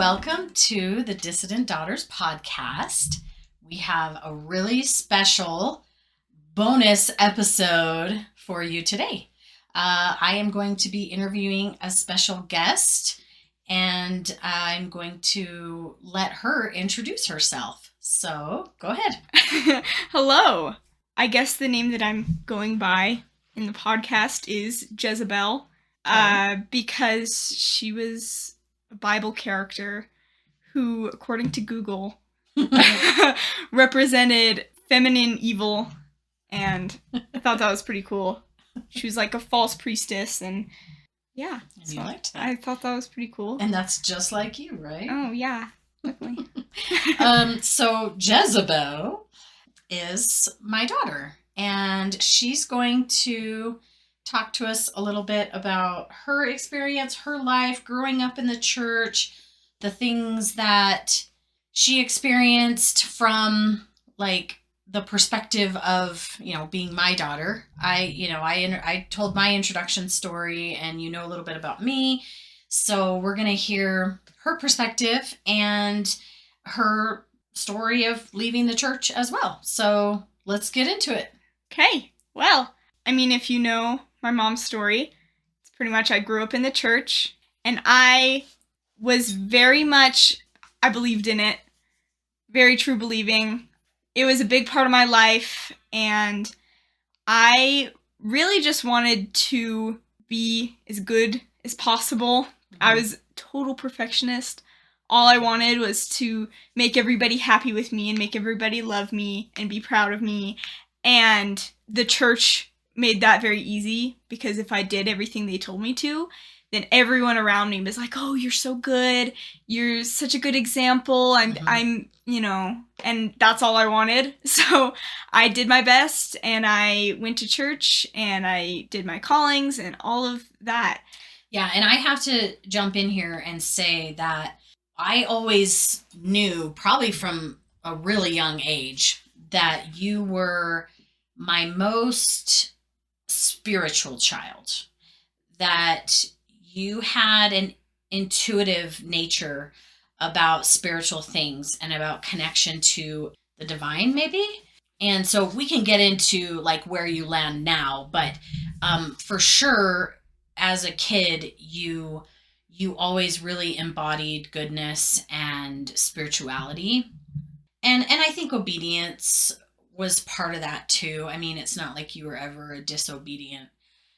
welcome to the Dissident Daughters podcast. We have a really special bonus episode for you today. I am going to be interviewing a special guest, and I'm going to let her introduce herself. So, go ahead. Hello. I guess the name that I'm going by in the podcast is Jezebel, because she was a Bible character who, according to Google, represented feminine evil, and I thought that was pretty cool. She was like a false priestess, and yeah. And you liked that. I thought that was pretty cool. And that's just like you, right? Oh, yeah, definitely. So Jezebel is my daughter, and she's going to talk to us a little bit about her experience, her life, growing up in the church, the things that she experienced from like the perspective of, being my daughter. I told my introduction story, and a little bit about me. So we're going to hear her perspective and her story of leaving the church as well. So let's get into it. Okay. Well, if you know my mom's story, it's pretty much I grew up in the church, and I was very much, I believed in it, very true believing. It was a big part of my life, and I really just wanted to be as good as possible. Mm-hmm. I was a total perfectionist. All I wanted was to make everybody happy with me and make everybody love me and be proud of me. And the church made that very easy, because if I did everything they told me to, then everyone around me was like, "Oh, you're so good. You're such a good example." I'm, and that's all I wanted. So I did my best, and I went to church, and I did my callings and all of that. Yeah, and I have to jump in here and say that I always knew, probably from a really young age, that you were my most spiritual child, that you had an intuitive nature about spiritual things and about connection to the divine, maybe. And so we can get into like where you land now, but for sure, as a kid, you always really embodied goodness and spirituality. And I think obedience was part of that too. It's not like you were ever a disobedient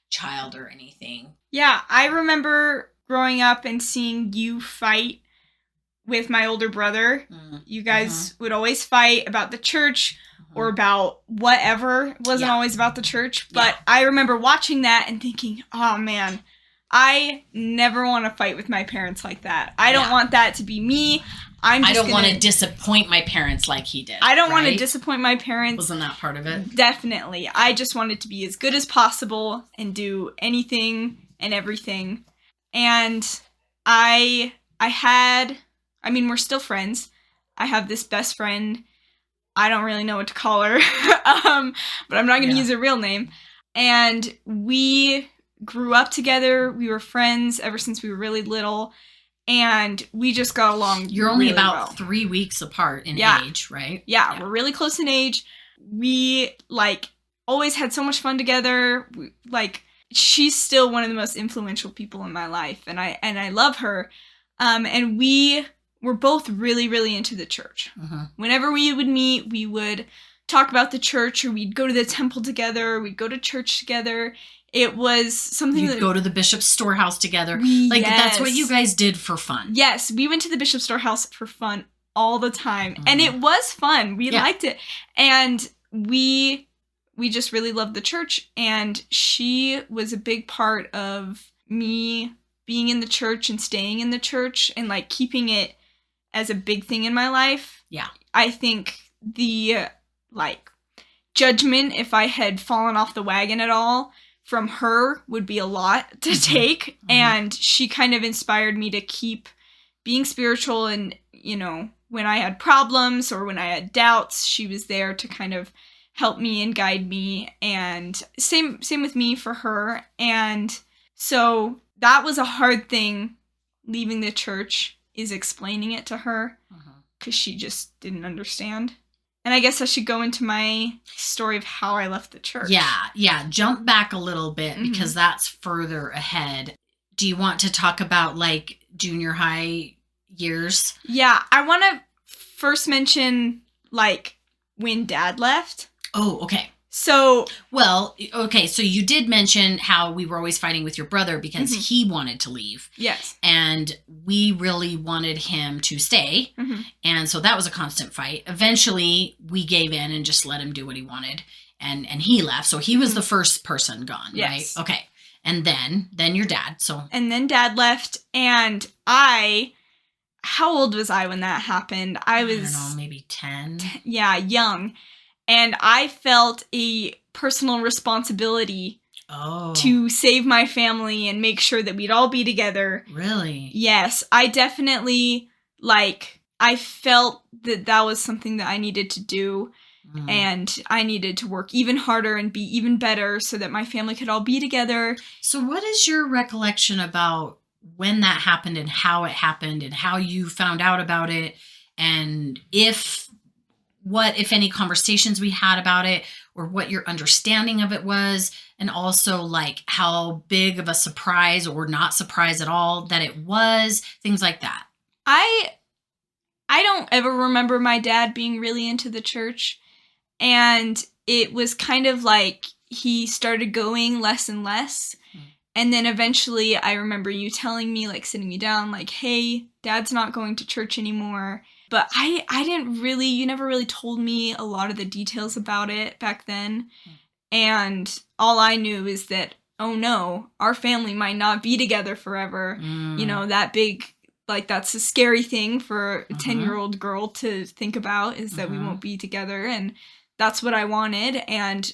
child or anything. Yeah, I remember growing up and seeing you fight with my older brother. Mm-hmm. You guys would always fight about the church or about whatever. It wasn't always about the church, but I remember watching that and thinking, oh man, I never want to fight with my parents like that. I don't want that to be me. I don't want to disappoint my parents like he did. I don't want to disappoint my parents. Wasn't that part of it? Definitely. I just wanted to be as good as possible and do anything and everything. And we're still friends. I have this best friend. I don't really know what to call her, but I'm not going to use her real name. And we grew up together. We were friends ever since we were really little. And we just got along. You're only really about well. 3 weeks apart in age, right? Yeah, we're really close in age. We, always had so much fun together. She's still one of the most influential people in my life, and I love her. And we were both really, really into the church. Uh-huh. Whenever we would meet, we would talk about the church, or we'd go to the temple together, we'd go to church together. It was something You'd go to the bishop's storehouse together. That's what you guys did for fun. Yes, we went to the bishop's storehouse for fun all the time. Mm-hmm. And it was fun. We liked it. And we just really loved the church. And she was a big part of me being in the church and staying in the church and keeping it as a big thing in my life. Yeah. I think the judgment, if I had fallen off the wagon at all, from her would be a lot to take. Mm-hmm. And she kind of inspired me to keep being spiritual. And, when I had problems or when I had doubts, she was there to kind of help me and guide me. And same with me for her. And so that was a hard thing, leaving the church. is explaining it to her Uh-huh. because she just didn't understand. And I guess I should go into my story of how I left the church. Yeah. Jump back a little bit Mhm. because that's further ahead. Do you want to talk about like junior high years? Yeah, I want to first mention like when Dad left. Oh, okay. So, Well, okay, so you did mention how we were always fighting with your brother because Mhm. he wanted to leave. yes. And we really wanted him to stay. hmm And so that was a constant fight. Eventually, we gave in and just let him do what he wanted. And he left. So he was Mhm. the first person gone, Yes. right? Okay. And then your dad. So And then Dad left, and how old was I when that happened? I was, don't know, maybe 10. Young. And I felt a personal responsibility Oh. to save my family and make sure that we'd all be together. Really? Yes, I definitely, I felt that that was something that I needed to do, Mm. and I needed to work even harder and be even better so that my family could all be together. So what is your recollection about when that happened and how it happened and how you found out about it, and if any conversations we had about it, or what your understanding of it was, and also like how big of a surprise or not surprise at all that it was, things like that. I don't ever remember my dad being really into the church, and it was kind of like he started going less and less. And then eventually I remember you telling me, like sitting me down, like, hey, Dad's not going to church anymore. But I didn't really, you never really told me a lot of the details about it back then. And all I knew is that, oh no, our family might not be together forever. You know, that big, like, that's a scary thing for a 10-year-old girl to think about, is that we won't be together. And that's what I wanted. And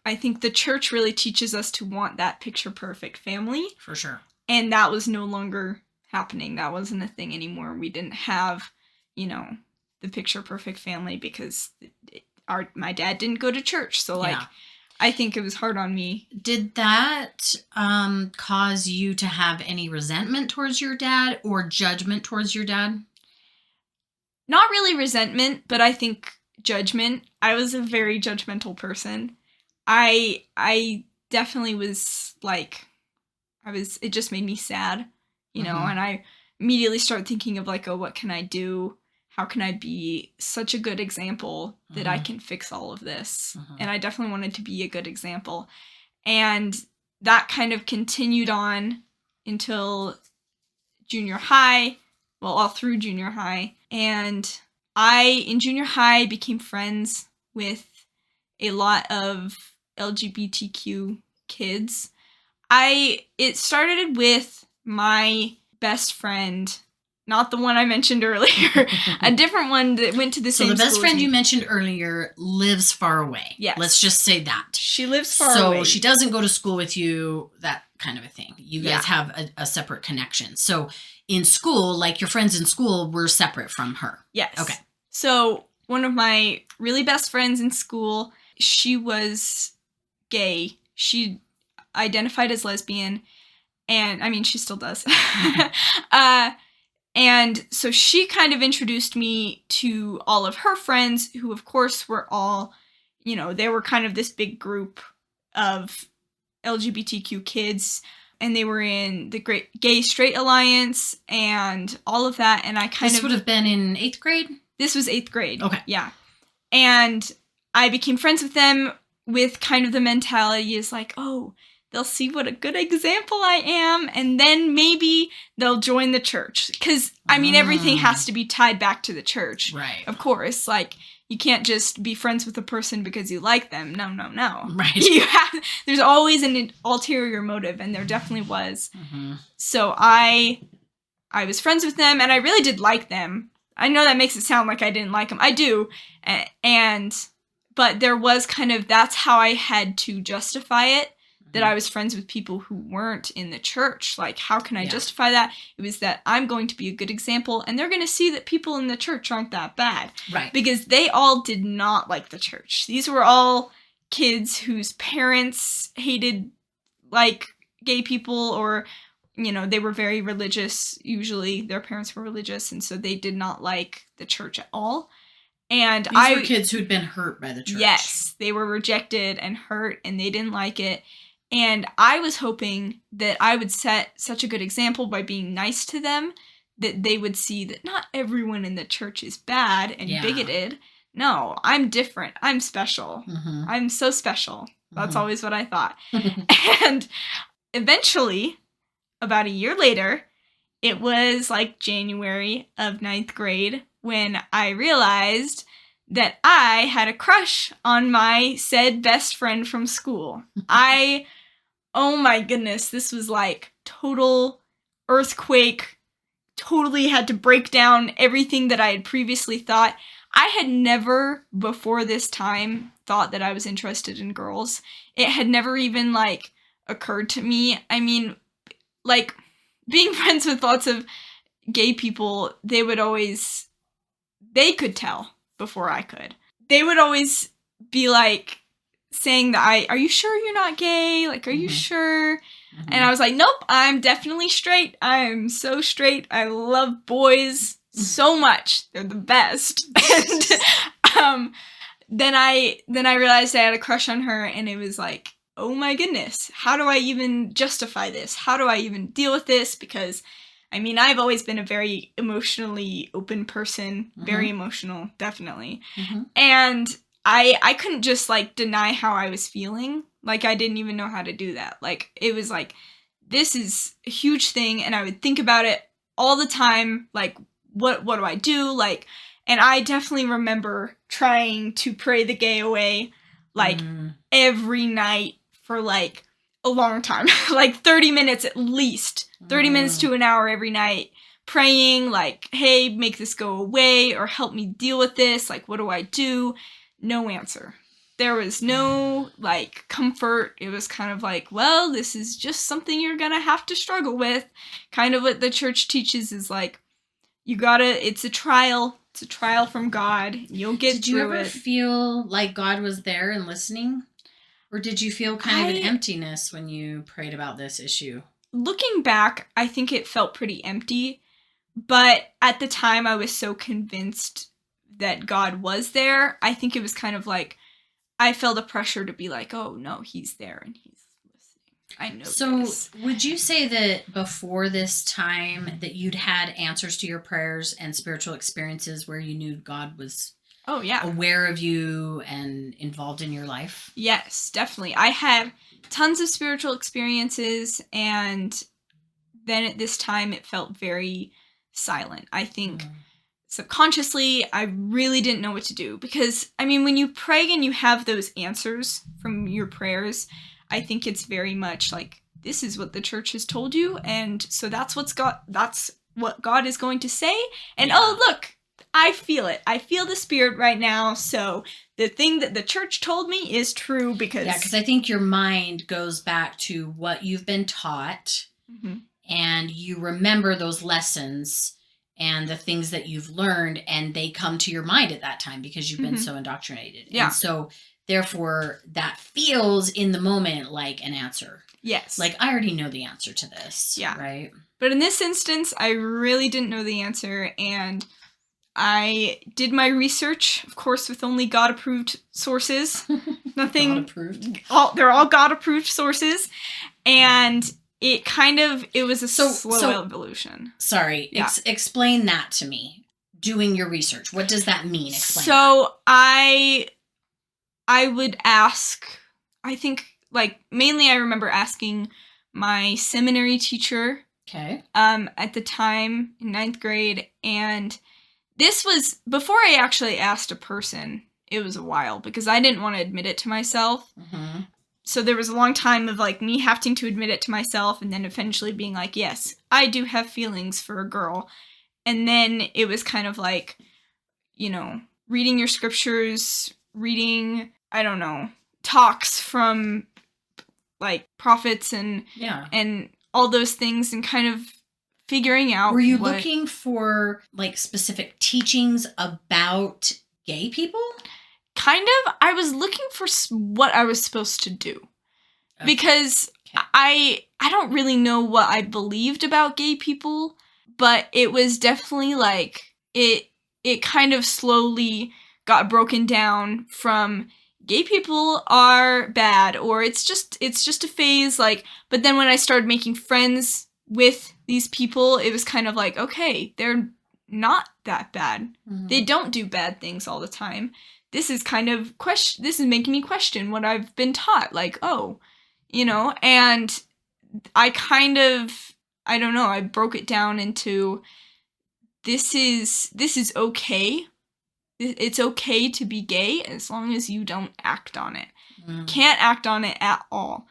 I think the church really teaches us to want that picture perfect family. For sure. And that was no longer happening. That wasn't a thing anymore. We didn't have, the picture perfect family because my dad didn't go to church. So I think it was hard on me. Did that cause you to have any resentment towards your dad or judgment towards your dad? Not really resentment, but I think judgment. I was a very judgmental person. I definitely was it just made me sad, and I immediately started thinking of like, oh, what can I do? How can I be such a good example that I can fix all of this? And I definitely wanted to be a good example. And that kind of continued on until junior high, all through junior high. And in junior high, became friends with a lot of LGBTQ kids. It started with my best friend, not the one I mentioned earlier, a different one that went to the same school. So the best friend you mentioned earlier lives far away. Yes. Let's just say that. She lives far away. So she doesn't go to school with you, that kind of a thing. You guys have a separate connection. So in school, like your friends in school were separate from her. Yes. Okay. So one of my really best friends in school, she was gay. She identified as lesbian, and I mean, she still does. And so she kind of introduced me to all of her friends, who of course were all, they were kind of this big group of LGBTQ kids, and they were in the Great Gay Straight Alliance and all of that. And This would have been in 8th grade? This was 8th grade. Okay. Yeah. And I became friends with them with kind of the mentality is like, oh, they'll see what a good example I am, and then maybe they'll join the church. Because, I mean, everything has to be tied back to the church. Right. Of course. Like, you can't just be friends with a person because you like them. No. Right. There's always an ulterior motive, and there definitely was. Mm-hmm. So I was friends with them, and I really did like them. I know that makes it sound like I didn't like them. I do. But there was kind of, that's how I had to justify it, that I was friends with people who weren't in the church. Like, how can I justify that? It was that I'm going to be a good example, and they're going to see that people in the church aren't that bad. Right. Because they all did not like the church. These were all kids whose parents hated, like, gay people, or they were very religious. Usually their parents were religious, and so they did not like the church at all. And These were kids who'd been hurt by the church. Yes, they were rejected and hurt, and they didn't like it. And I was hoping that I would set such a good example by being nice to them that they would see that not everyone in the church is bad and bigoted. No, I'm different. I'm special. Mm-hmm. I'm so special. That's always what I thought. And eventually, about a year later, it was like January of 9th grade when I realized that I had a crush on my said best friend from school. Oh my goodness, this was like total earthquake, totally had to break down everything that I had previously thought. I had never before this time thought that I was interested in girls. It had never even like occurred to me. I mean, like being friends with lots of gay people, they could tell before I could. They would always be like saying that are you sure you're not gay? Like, are you sure? And I was like, nope, I'm definitely straight. I'm so straight. I love boys so much. They're the best. And then I realized I had a crush on her, and it was like, oh my goodness, how do I even justify this? How do I even deal with this? Because I mean, I've always been a very emotionally open person, very emotional, definitely. And I couldn't just like deny how I was feeling. Like, I didn't even know how to do that. Like, it was like, this is a huge thing, and I would think about it all the time. Like, what do I do? Like, and I definitely remember trying to pray the gay away, like, every night for like a long time, like 30 minutes at least. 30 minutes to an hour every night, praying like, hey, make this go away or help me deal with this. Like, what do I do? No answer. There was no like comfort. It was kind of like, well, this is just something you're gonna have to struggle with. Kind of what the church teaches is like, it's a trial. It's a trial from God. You'll get through it. Did you ever feel like God was there and listening? Or did you feel kind of an emptiness when you prayed about this issue? Looking back, I think it felt pretty empty, but at the time I was so convinced that God was there. I think it was kind of like, I felt a pressure to be like, oh no, he's there and he's listening. I know this. So would you say that before this time that you'd had answers to your prayers and spiritual experiences where you knew God was aware of you and involved in your life? Yes, definitely. I had tons of spiritual experiences, and then at this time it felt very silent. I think subconsciously I really didn't know what to do, because I mean, when you pray and you have those answers from your prayers, I think it's very much like, this is what the church has told you, and so that's what God is going to say. And oh look, I feel it. I feel the Spirit right now. So the thing that the church told me is true, because... Yeah, because I think your mind goes back to what you've been taught, and you remember those lessons and the things that you've learned, and they come to your mind at that time because you've been so indoctrinated. Yeah. And so, therefore, that feels in the moment like an answer. Yes. Like, I already know the answer to this. Yeah. Right? But in this instance, I really didn't know the answer, and I did my research, of course, with only God-approved sources. Nothing... God-approved? They're all God-approved sources. And it was a slow evolution. Sorry. Yeah. Explain that to me. Doing your research. What does that mean? Explain. So, I would ask, I think, like, mainly I remember asking my seminary teacher. Okay. At the time, in 9th grade, and... This was, before I actually asked a person, it was a while, because I didn't want to admit it to myself. So there was a long time of, like, me having to admit it to myself, and then eventually being like, yes, I do have feelings for a girl. And then it was kind of like, reading your scriptures, reading, I don't know, talks from, like, prophets and all those things, and kind of figuring out. Were you looking for like specific teachings about gay people? Kind of. I was looking for what I was supposed to do. Because I don't really know what I believed about gay people, but it was definitely like it kind of slowly got broken down from gay people are bad, or it's just a phase, like, but then when I started making friends with these people, it was kind of like, okay, they're not that bad. Mm-hmm. They don't do bad things all the time. This is kind of this is making me question what I've been taught, like, oh, you know, and I kind of, I don't know, I broke it down into this is okay. It's okay to be gay as long as you don't act on it. Can't act on it at all.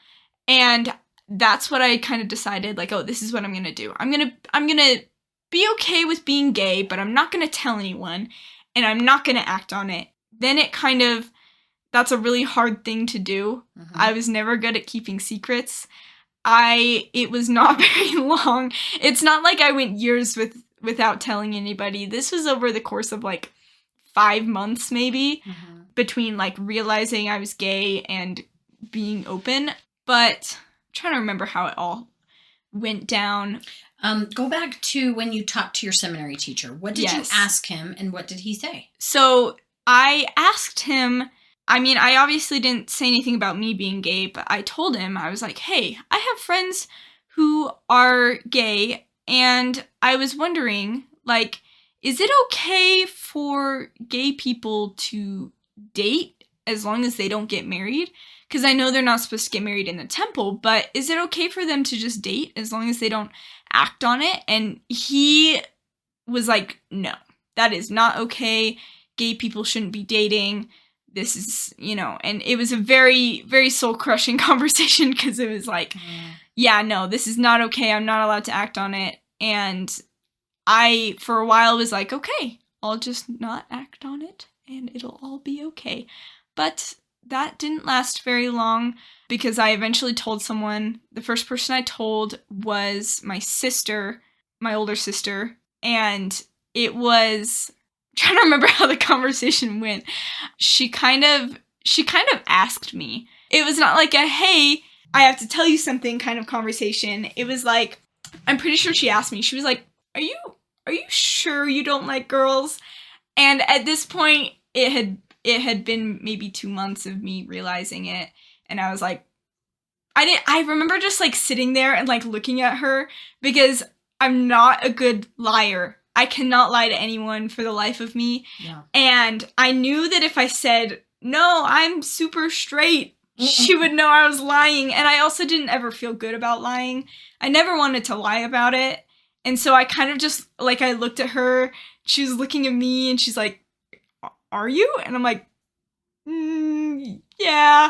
And that's what I kind of decided, like, oh, this is what I'm going to do. I'm going to be okay with being gay, but I'm not going to tell anyone, and I'm not going to act on it. Then it kind of, that's a really hard thing to do. Mm-hmm. I was never good at keeping secrets. It was not very long. It's not like I went years without telling anybody. This was over the course of like 5 months maybe, mm-hmm. between like realizing I was gay and being open. But I'm trying to remember how it all went down. Go back to when you talked to your seminary teacher. What did you ask him, and what did he say? So I asked him, I mean, I obviously didn't say anything about me being gay, but I told him, I was like, hey, I have friends who are gay, and I was wondering, like, is it okay for gay people to date as long as they don't get married? Because I know they're not supposed to get married in the temple, but is it okay for them to just date as long as they don't act on it? And he was like, no, that is not okay. Gay people shouldn't be dating. This is, you know, and it was a very, very soul-crushing conversation because it was like, yeah, no, this is not okay. I'm not allowed to act on it. And I, for a while, was like, okay, I'll just not act on it and it'll all be okay. But that didn't last very long because I eventually told someone. The first person I told was my sister, my older sister, and it was, I'm trying to remember how the conversation went. She kind of asked me. It was not like a, hey, I have to tell you something kind of conversation. It was like, I'm pretty sure she asked me. She was like, are you sure you don't like girls? And at this point, it had been maybe 2 months of me realizing it. And I was like, I remember just like sitting there and like looking at her because I'm not a good liar. I cannot lie to anyone for the life of me. Yeah. And I knew that if I said, no, I'm super straight, she would know I was lying. And I also didn't ever feel good about lying. I never wanted to lie about it. And so I kind of just, like, I looked at her, she was looking at me, and she's like, are you? And I'm like, yeah.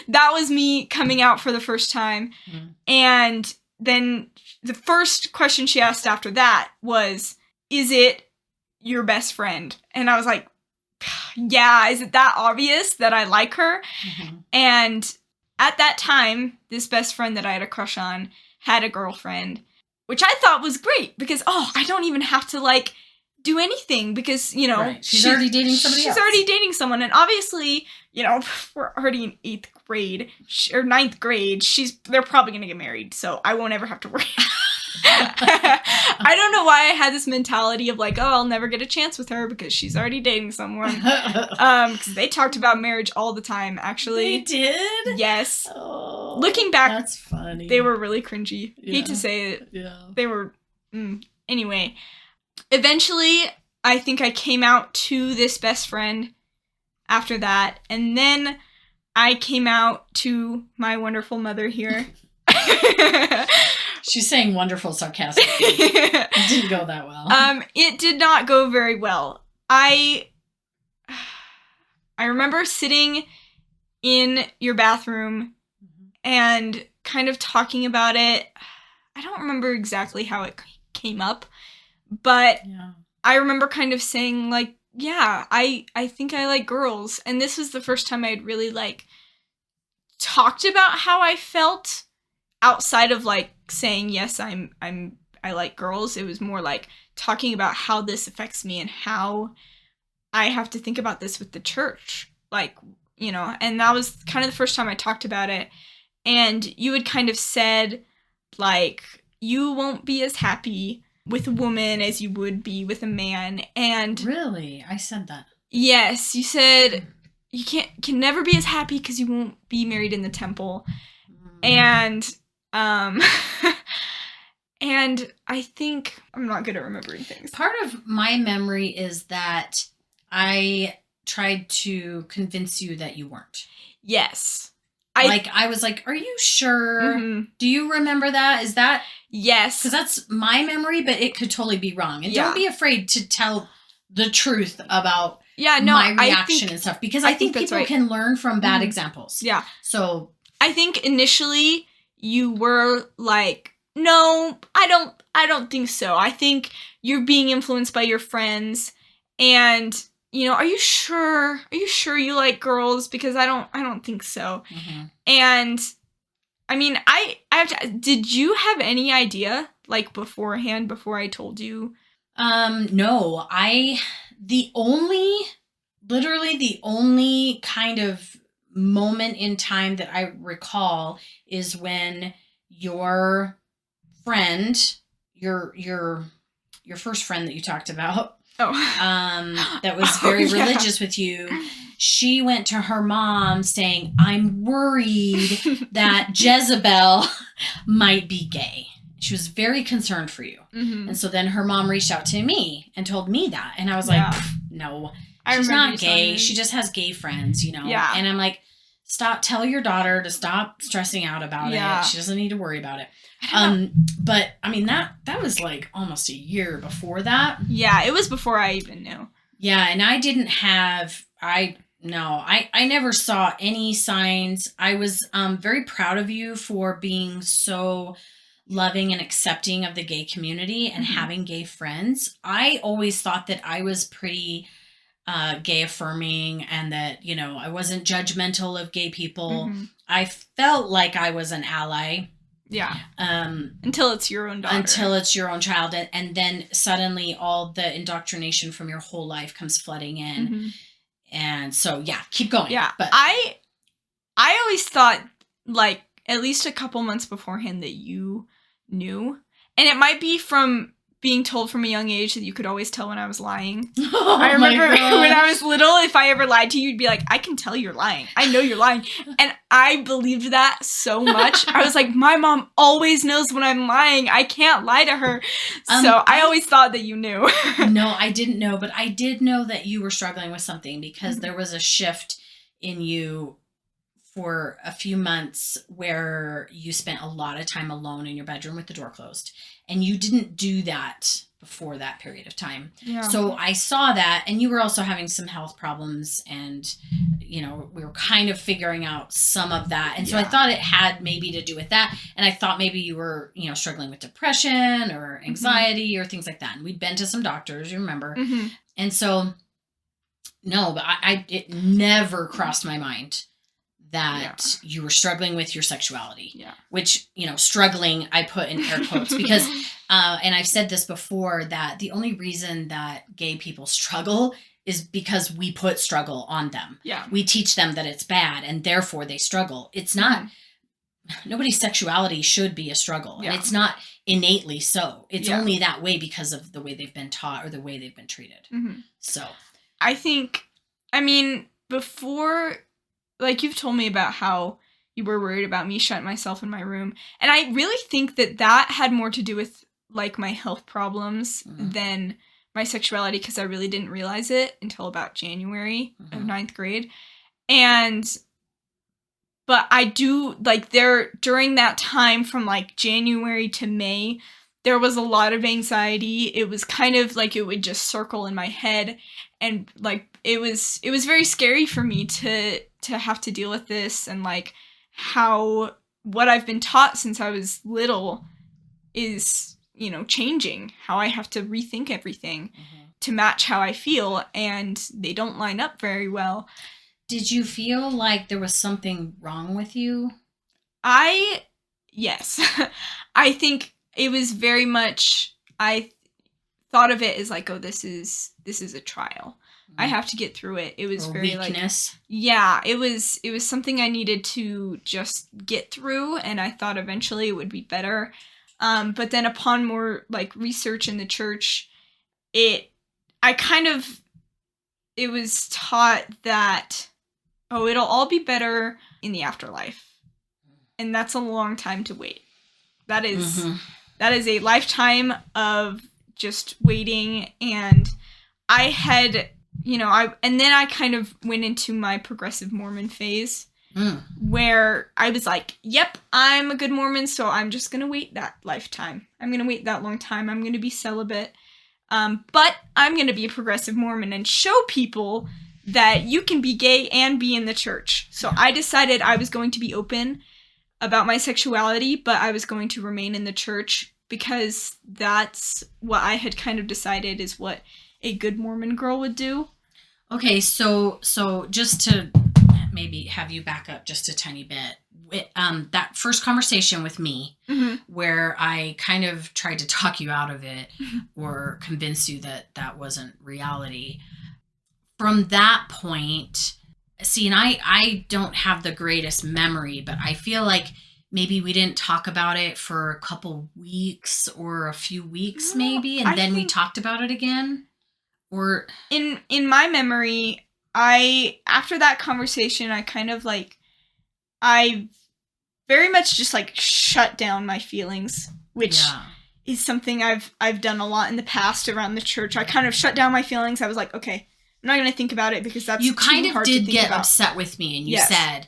That was me coming out for the first time. And then the first question she asked after that was, is it your best friend? And I was like, yeah, is it that obvious that I like her? Mm-hmm. And at that time, this best friend that I had a crush on had a girlfriend, which I thought was great because, oh, I don't even have to, like, do anything because, you know, right. She's already dating somebody else. She's already dating someone. And obviously, you know, we're already in 8th grade or 9th grade. They're probably going to get married. So I won't ever have to worry. I don't know why I had this mentality of like, oh, I'll never get a chance with her because she's already dating someone. Because they talked about marriage all the time, actually. They did? Yes. Oh, looking back, that's funny. They were really cringy. Yeah. Hate to say it. Yeah. They were. Anyway, eventually, I think I came out to this best friend after that, and then I came out to my wonderful mother here. She's saying wonderful sarcastically. It didn't go that well. It did not go very well. I remember sitting in your bathroom and kind of talking about it. I don't remember exactly how it came up, but yeah. I remember kind of saying, like, yeah, I think I like girls. And this was the first time I'd really, like, talked about how I felt outside of, like, saying, yes, I like girls. It was more like talking about how this affects me and how I have to think about this with the church. Like, you know, and that was kind of the first time I talked about it. And you had kind of said, like, you won't be as happy with a woman as you would be with a man. And really, I said that. Yes, you said you can never be as happy because you won't be married in the temple. And and I think I'm not good at remembering things. Part of my memory is that I tried to convince you that you weren't. Yes. I was like, are you sure? Mm-hmm. Do you remember that? Is that? Yes. Because that's my memory, but it could totally be wrong. And don't be afraid to tell the truth about my reaction and stuff. Because I think people can learn from bad examples. Yeah. So I think initially you were like, no, I don't think so. I think you're being influenced by your friends, and are you sure? Are you sure you like girls? Because I don't think so. Mm-hmm. And I mean, I have to. Did you have any idea, like, beforehand, before I told you? No. Literally the only kind of moment in time that I recall is when your friend, your first friend that you talked about, that was very religious with you, she went to her mom saying, I'm worried that Jezebel might be gay. She was very concerned for you. Mm-hmm. And so then her mom reached out to me and told me that. And I was like, no, she's not gay. She just has gay friends, Yeah. And I'm like, tell your daughter to stop stressing out about it. She doesn't need to worry about it. But I mean, that was like almost a year before that. Yeah, it was before I even knew. Yeah, and I didn't have, I never saw any signs. I was very proud of you for being so loving and accepting of the gay community and having gay friends. I always thought that I was pretty gay affirming and that, I wasn't judgmental of gay people. Mm-hmm. I felt like I was an ally. Yeah. Until it's your own daughter. Until it's your own child. And then suddenly all the indoctrination from your whole life comes flooding in. Mm-hmm. And so, keep going. Yeah. But I always thought, like, at least a couple months beforehand that you knew. And it might be from being told from a young age that you could always tell when I was lying. Oh, I remember when I was little, if I ever lied to you, you'd be like, I can tell you're lying. I know you're lying. And I believed that so much. I was like, my mom always knows when I'm lying. I can't lie to her. So I always thought that you knew. No, I didn't know. But I did know that you were struggling with something because there was a shift in you for a few months where you spent a lot of time alone in your bedroom with the door closed. And you didn't do that before that period of time. Yeah. So I saw that, and you were also having some health problems, and, we were kind of figuring out some of that. And so I thought it had maybe to do with that. And I thought maybe you were, struggling with depression or anxiety or things like that. And we'd been to some doctors, you remember. Mm-hmm. And so, no, but it never crossed my mind that you were struggling with your sexuality. Yeah. Which, struggling, I put in air quotes because, and I've said this before, that the only reason that gay people struggle is because we put struggle on them. Yeah. We teach them that it's bad and therefore they struggle. It's not, nobody's sexuality should be a struggle. Yeah. And it's not innately so. It's only that way because of the way they've been taught or the way they've been treated. Mm-hmm. So. I think, before, like, you've told me about how you were worried about me shutting myself in my room. And I really think that had more to do with, like, my health problems than my sexuality, because I really didn't realize it until about January of 9th grade. But I do, like, during that time from, like, January to May, there was a lot of anxiety. It was kind of like it would just circle in my head. And, like, it was very scary for me to have to deal with this, and, like, how what I've been taught since I was little is, changing, how I have to rethink everything to match how I feel, and they don't line up very well. Did you feel like there was something wrong with you? Yes. I think it was very much, I thought of it as like, oh, this is a trial. I have to get through it. It was very weakness. it was something I needed to just get through, and I thought eventually it would be better. But then upon more like research in the church, it was taught that, oh, it'll all be better in the afterlife. And that's a long time to wait. That is a lifetime of just waiting. And I had, and then I kind of went into my progressive Mormon phase where I was like, yep, I'm a good Mormon, so I'm just going to wait that lifetime. I'm going to wait that long time. I'm going to be celibate. But I'm going to be a progressive Mormon and show people that you can be gay and be in the church. So I decided I was going to be open about my sexuality, but I was going to remain in the church because that's what I had kind of decided is what a good Mormon girl would do. Okay, so just to maybe have you back up just a tiny bit, that first conversation with me, where I kind of tried to talk you out of it or convince you that that wasn't reality. From that point, see, and I don't have the greatest memory, but I feel like maybe we didn't talk about it for a couple weeks or a few weeks maybe, and then we talked about it again. Or in my memory, after that conversation, I kind of like, I very much just like shut down my feelings, which is something I've done a lot in the past around the church. I kind of shut down my feelings. I was like, okay, I'm not going to think about it because that's you kind too of hard did to think get about. Upset with me, and you said,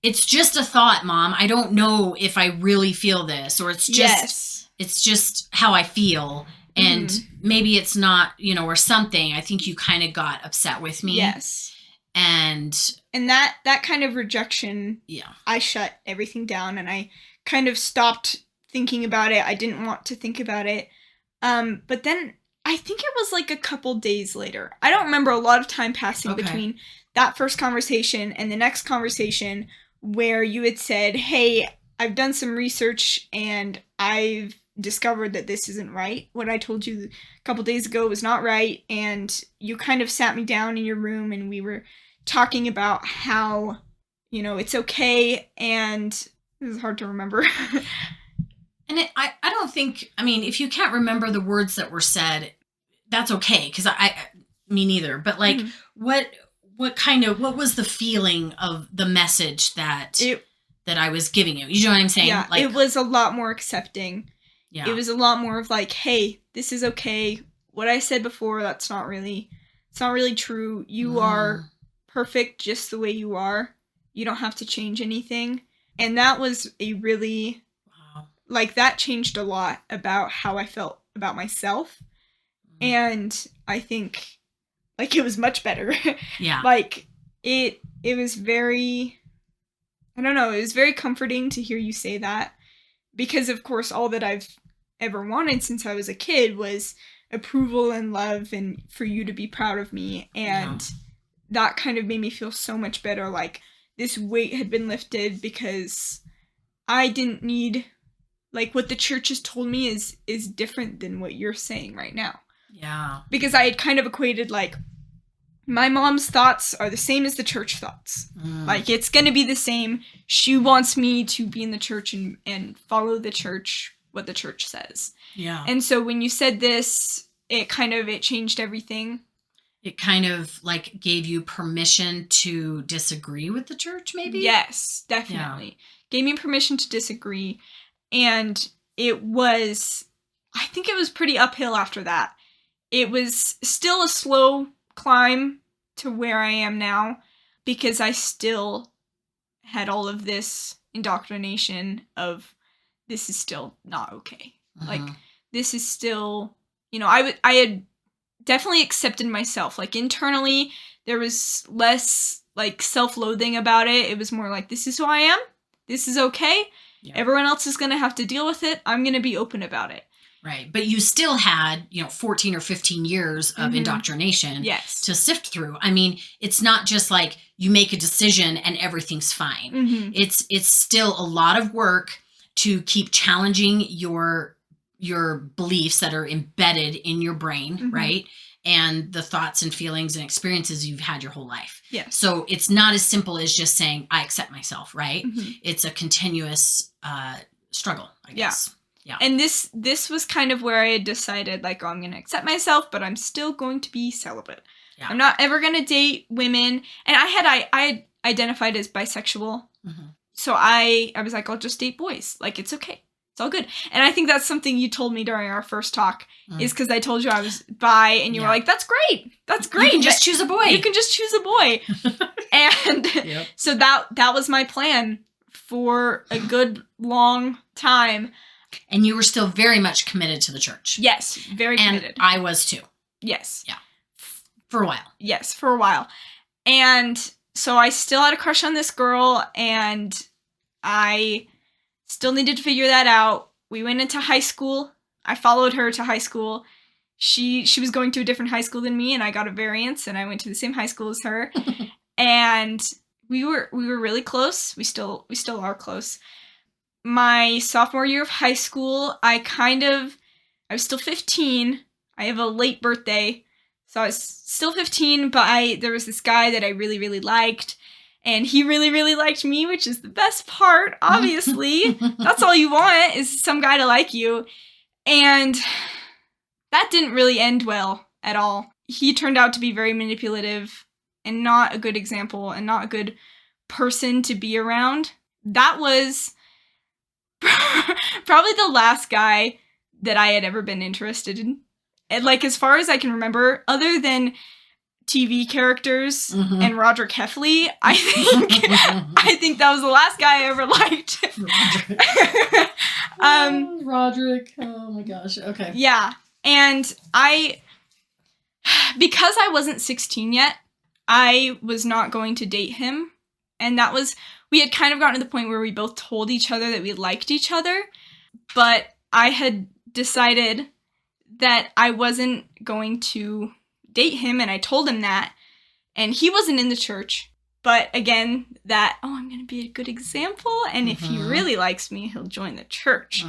it's just a thought, Mom. I don't know if I really feel this, or it's just how I feel. And maybe it's not, or something. I think you kind of got upset with me. Yes. And that kind of rejection, I shut everything down and I kind of stopped thinking about it. I didn't want to think about it. But then I think it was like a couple days later. I don't remember a lot of time passing between that first conversation and the next conversation where you had said, hey, I've done some research and I've discovered that this isn't right. What I told you a couple days ago was not right. And you kind of sat me down in your room and we were talking about how, it's okay. And this is hard to remember. And I don't think, if you can't remember the words that were said, that's okay. Cause me neither. But like, what was the feeling of the message that I was giving you? You know what I'm saying? Yeah, it was a lot more accepting. Yeah. It was a lot more of like, hey, this is okay. What I said before, it's not really true. You are perfect just the way you are. You don't have to change anything. And that was a really, that changed a lot about how I felt about myself. And I think, it was much better. Yeah. It was very, I don't know, it was very comforting to hear you say that. Because, of course, all that I've ever wanted since I was a kid was approval and love and for you to be proud of me. And that kind of made me feel so much better. Like, this weight had been lifted because I didn't need, what the church has told me is different than what you're saying right now. Yeah. Because I had kind of equated, my mom's thoughts are the same as the church thoughts. It's going to be the same. She wants me to be in the church and follow the church, what the church says. Yeah. And so when you said this, it changed everything. It kind of, gave you permission to disagree with the church, maybe? Yes, definitely. Yeah. Gave me permission to disagree. And I think it was pretty uphill after that. It was still a slow climb to where I am now because I still had all of this indoctrination of this is still not okay. This is still, I had definitely accepted myself. Internally, there was less self-loathing about it. It was more this is who I am. This is okay. Yeah. Everyone else is going to have to deal with it. I'm going to be open about it. Right. But you still had, 14 or 15 years of indoctrination to sift through. It's not just you make a decision and everything's fine. It's still a lot of work to keep challenging your your beliefs that are embedded in your brain, right? And the thoughts and feelings and experiences you've had your whole life. Yes. So it's not as simple as just saying, I accept myself, right? Mm-hmm. It's a continuous struggle, I guess. Yeah. And this was kind of where I had decided, like, oh, I'm going to accept myself, but I'm still going to be celibate. Yeah. I'm not ever going to date women. And I had identified as bisexual. Mm-hmm. So I was like, I'll just date boys. Like, it's okay. It's all good. And I think that's something you told me during our first talk, is because I told you I was bi, and you were like, that's great. That's great. You can just choose a boy. You can just choose a boy. And so that was my plan for a good long time. And you were still very much committed to the church. Yes, very committed. And I was too. Yes. Yeah. For a while. Yes, for a while. And so I still had a crush on this girl, and I still needed to figure that out. We went into high school. I followed her to high school. She was going to a different high school than me, and I got a variance, and I went to the same high school as her. And we were really close. We still are close. My sophomore year of high school, I was still 15. I have a late birthday, so I was still 15, but there was this guy that I really, really liked. And he really, really liked me, which is the best part, obviously. That's all you want, is some guy to like you. And that didn't really end well at all. He turned out to be very manipulative and not a good example and not a good person to be around. That was probably the last guy that I had ever been interested in. And, like, as far as I can remember, other than TV characters and Roderick Heffley, I think that was the last guy I ever liked. Roderick. Oh my gosh. Okay. Yeah. And because I wasn't 16 yet, I was not going to date him. And we had kind of gotten to the point where we both told each other that we liked each other, but I had decided that I wasn't going to date him, and I told him that, and he wasn't in the church. But again, I'm going to be a good example, and if he really likes me, he'll join the church.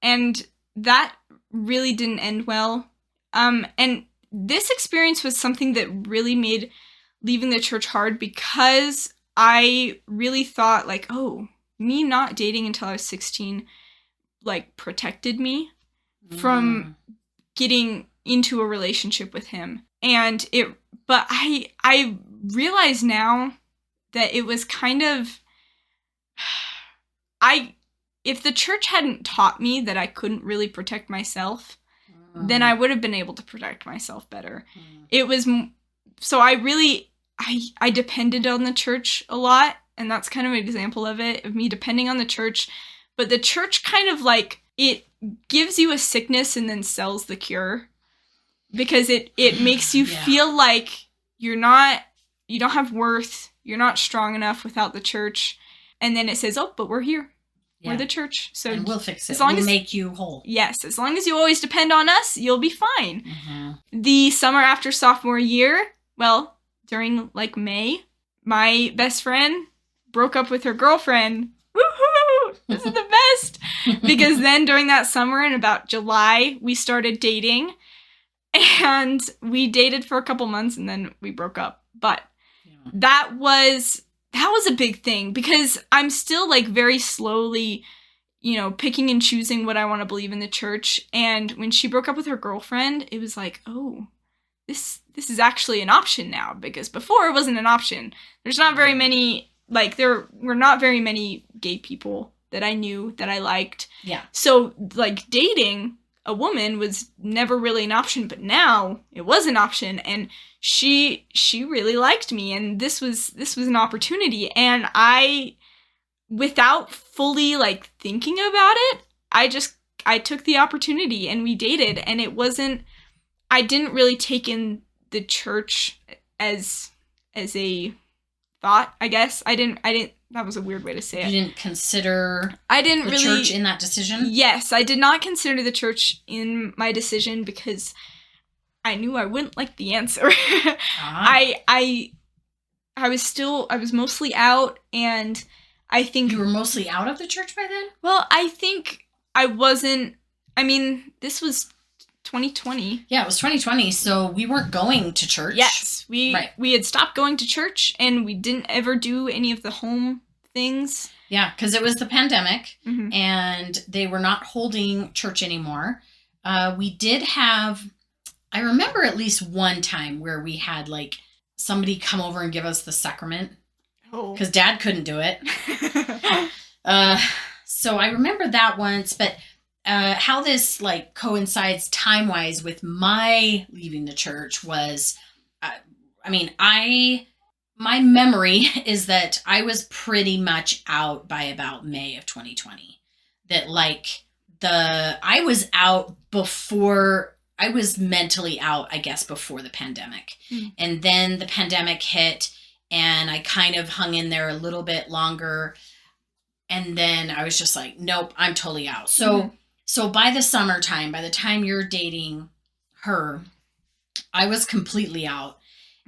And that really didn't end well. And this experience was something that really made leaving the church hard, because I really thought, like, oh, me not dating until I was 16, like, protected me from getting into a relationship with him. But I realize now that it was kind of, if the church hadn't taught me that I couldn't really protect myself, then I would have been able to protect myself better. It was, so I depended on the church a lot, and that's kind of an example of me depending on the church. But the church kind of, like, it gives you a sickness and then sells the cure, because it makes you feel like you don't have worth, you're not strong enough without the church, and then it says, oh, but we're here. We're the church, so and we'll fix it. We'll make you whole. Yes, as long as you always depend on us, you'll be fine. The summer after sophomore year, well, during, like, May, my best friend broke up with her girlfriend. Woohoo! This is the best! Because then during that summer, in about July, we started dating. And we dated for a couple months, and then we broke up. But that was a big thing, because I'm still, like, very slowly, picking and choosing what I want to believe in the church. And when she broke up with her girlfriend, it was like, oh, this is actually an option now, because before it wasn't an option. There's not very many, like, there were not very many gay people that I knew that I liked. Yeah. So, like, dating a woman was never really an option, but now it was an option, and she really liked me, and this was an opportunity, and I, without fully, like, thinking about it, I took the opportunity, and we dated, and I didn't really take in the church as a thought, I guess. I didn't, that was a weird way to say it. You didn't consider the church in that decision? Yes, I did not consider the church in my decision, because I knew I wouldn't like the answer. I was mostly out, and I think... You were mostly out of the church by then? Well, I think I wasn't I mean, this was 2020. Yeah, it was 2020, so we weren't going to church. Yes, we had stopped going to church, and we didn't ever do any of the home things. Yeah, because it was the pandemic, Mm-hmm. and they were not holding church anymore. We did have, I remember at least one time where we had like somebody come over and give us the sacrament. Oh. Because Dad couldn't do it. So I remember that once, but how this like coincides time-wise with my leaving the church was, my memory is that I was pretty much out by about May of 2020. That like I was out before, I was mentally out, I guess, before the pandemic. Mm. And then the pandemic hit, and I kind of hung in there a little bit longer. And then I was just like, nope, I'm totally out. So by the summertime, by the time you're dating her, I was completely out.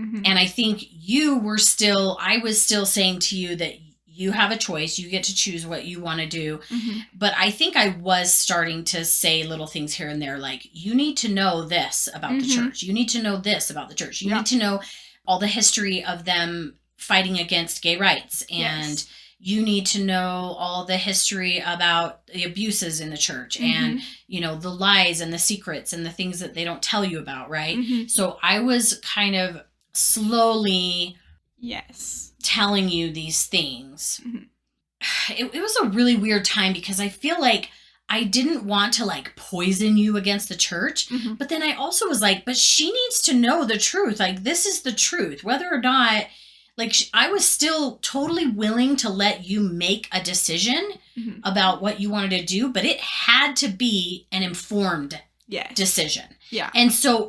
Mm-hmm. And I think I was still saying to you that you have a choice. You get to choose what you want to do. Mm-hmm. But I think I was starting to say little things here and there, like, you need to know this about the Mm-hmm. church. You need to know this about the church. You Yeah. need to know all the history of them fighting against gay rights. And Yes. you need to know all the history about the abuses in the church and, the lies and the secrets and the things that they don't tell you about, right? Mm-hmm. So I was kind of slowly Yes. telling you these things. Mm-hmm. It was a really weird time because I feel like I didn't want to like poison you against the church. Mm-hmm. But then I also was like, but she needs to know the truth. Like, this is the truth, whether or not, like, I was still totally willing to let you make a decision Mm-hmm. about what you wanted to do, but it had to be an informed Yes. decision. Yeah. And so,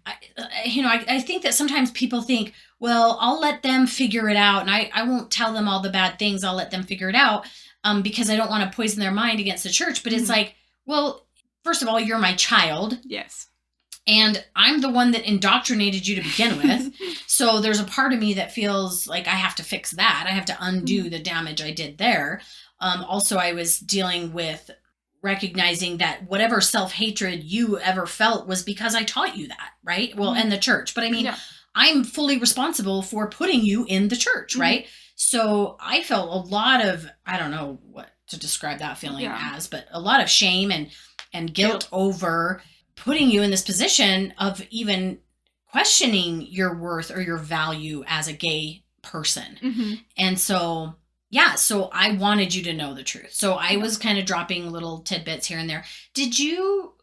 I think that sometimes people think, well, I'll let them figure it out, and I won't tell them all the bad things. I'll let them figure it out because I don't want to poison their mind against the church. But it's like, well, first of all, you're my child. Yes. And I'm the one that indoctrinated you to begin with. So there's a part of me that feels like I have to fix that. I have to undo the damage I did there. Also, I was dealing with recognizing that whatever self-hatred you ever felt was because I taught you that, right? Well, and the church. But I mean, I'm fully responsible for putting you in the church, right? So I felt a lot of, I don't know what to describe that feeling as, but a lot of shame and guilt over putting you in this position of even questioning your worth or your value as a gay person. Mm-hmm. And so, so I wanted you to know the truth. So I was kind of dropping little tidbits here and there. Did you,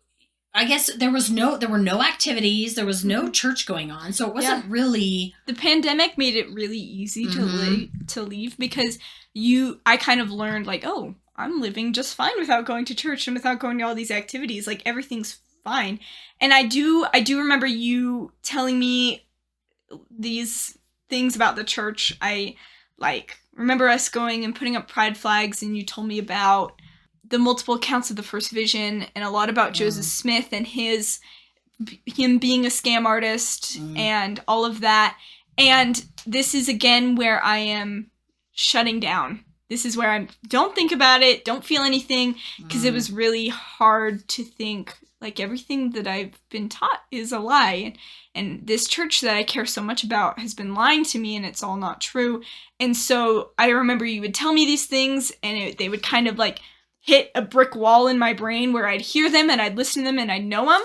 I guess there were no activities, there was no church going on. So it wasn't really. The pandemic made it really easy to leave because I kind of learned like, oh, I'm living just fine without going to church and without going to all these activities. Like, everything's fine. And I do remember you telling me these things about the church. I remember us going and putting up pride flags, and you told me about the multiple accounts of the First Vision and a lot about Joseph Smith and him being a scam artist and all of that. And this is again where I am shutting down. This is where don't think about it, don't feel anything, because it was really hard to think, like, everything that I've been taught is a lie. And this church that I care so much about has been lying to me, and it's all not true. And so I remember you would tell me these things, and they would kind of, like, hit a brick wall in my brain where I'd hear them, and I'd listen to them, and I'd know them,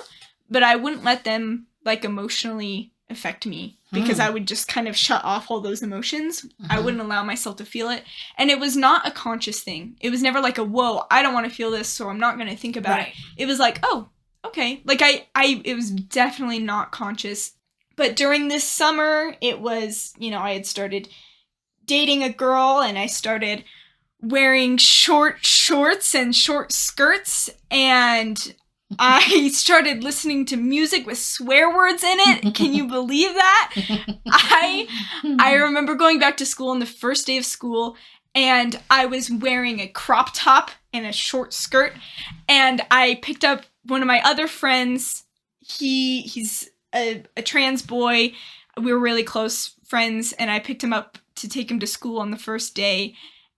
but I wouldn't let them, like, emotionally affect me, because I would just kind of shut off all those emotions. I wouldn't allow myself to feel it. And it was not a conscious thing. It was never like whoa, I don't want to feel this, so I'm not going to think about it. It was like, oh, okay. Like, it was definitely not conscious. But during this summer, it was, I had started dating a girl, and I started wearing short shorts and short skirts, and I started listening to music with swear words in it. Can you believe that? I remember going back to school on the first day of school, and I was wearing a crop top and a short skirt, and I picked up one of my other friends. He's a trans boy. We were really close friends, and I picked him up to take him to school on the first day.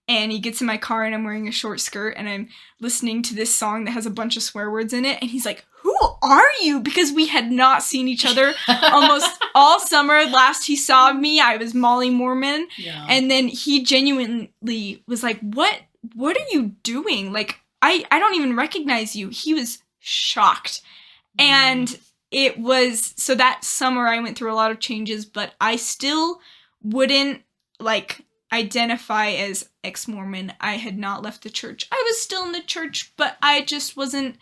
and he gets in my car and I'm wearing a short skirt and I'm listening to this song that has a bunch of swear words in it. And he's like, who are you? Because we had not seen each other almost all summer. Last he saw me, I was Molly Mormon. Yeah. And then he genuinely was like, what are you doing? Like, I don't even recognize you. He was shocked. And it was, so that summer I went through a lot of changes, but I still wouldn't, like, identify as ex-Mormon. I had not left the church. I was still in the church, but I just wasn't,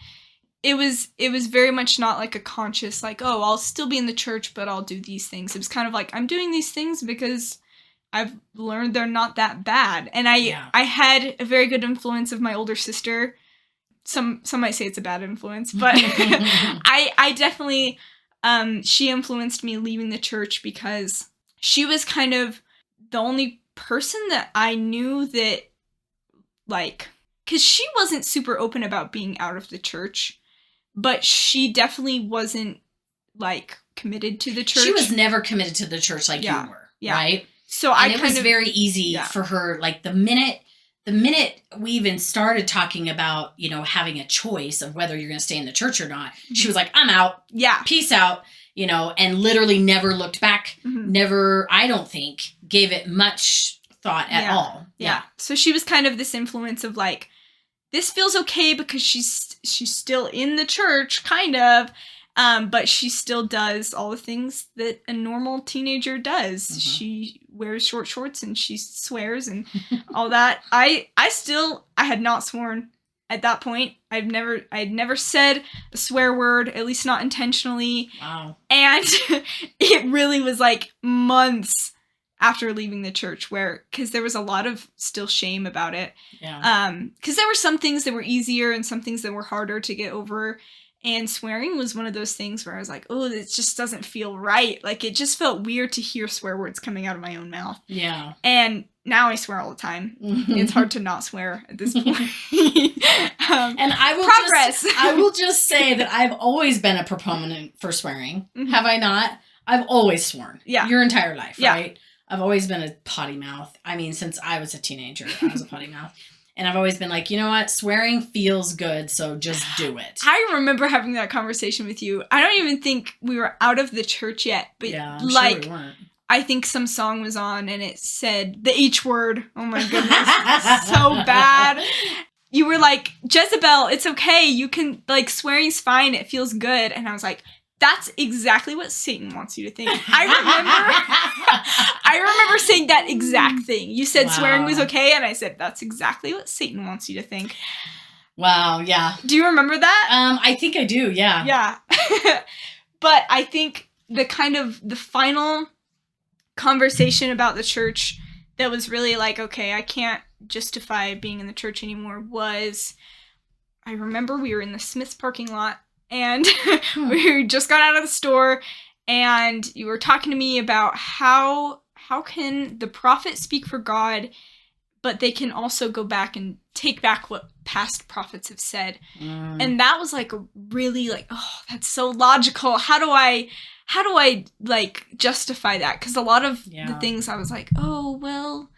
it was very much not like a conscious, like, oh, I'll still be in the church, but I'll do these things. It was kind of like, I'm doing these things because I've learned they're not that bad. And I had a very good influence of my older sister. Some might say it's a bad influence, but I definitely, she influenced me leaving the church because she was kind of the only person that I knew that, like, because she wasn't super open about being out of the church, but she definitely wasn't, like, committed to the church. She was never committed to the church like you were, right? So it was very easy for her, like, the minute we even started talking about, you know, having a choice of whether you're going to stay in the church or not, she was like, I'm out. Yeah. Peace out. You know, and literally never looked back. Never, I don't think, gave it much thought at all. Yeah. So she was kind of this influence of, like, this feels okay because she's still in the church, kind of, but she still does all the things that a normal teenager does. She wears short shorts and she swears and all that. I had not sworn at that point. I'd never said a swear word, at least not intentionally. Wow. And it really was like months after leaving the church because there was a lot of still shame about it. Yeah. Because there were some things that were easier and some things that were harder to get over. And swearing was one of those things where I was like, oh, this just doesn't feel right. Like, it just felt weird to hear swear words coming out of my own mouth. Yeah. And now I swear all the time. It's hard to not swear at this point. And I will just say that I've always been a proponent for swearing. Have I not? I've always sworn. Yeah. Your entire life, right? I've always been a potty mouth. I mean, since I was a teenager, I was a potty mouth. And I've always been like, you know what? Swearing feels good, so just do it. I remember having that conversation with you. I don't even think we were out of the church yet. But yeah, I'm sure we weren't. I think some song was on and it said the H word. Oh my goodness. So bad. You were like, Jezebel, it's okay. You can, like, swearing's fine. It feels good. And I was like, that's exactly what Satan wants you to think. I remember saying that exact thing. You said swearing was okay, and I said, that's exactly what Satan wants you to think. Wow, yeah. Do you remember that? I think I do, yeah. Yeah. But I think the final conversation about the church that was really like, okay, I can't justify being in the church anymore was, I remember we were in the Smith's parking lot, and we just got out of the store, and you were talking to me about how can the prophet speak for God, but they can also go back and take back what past prophets have said. And that was like a really like, oh, that's so logical. How do I like justify that? Because a lot of the things I was like, oh, well,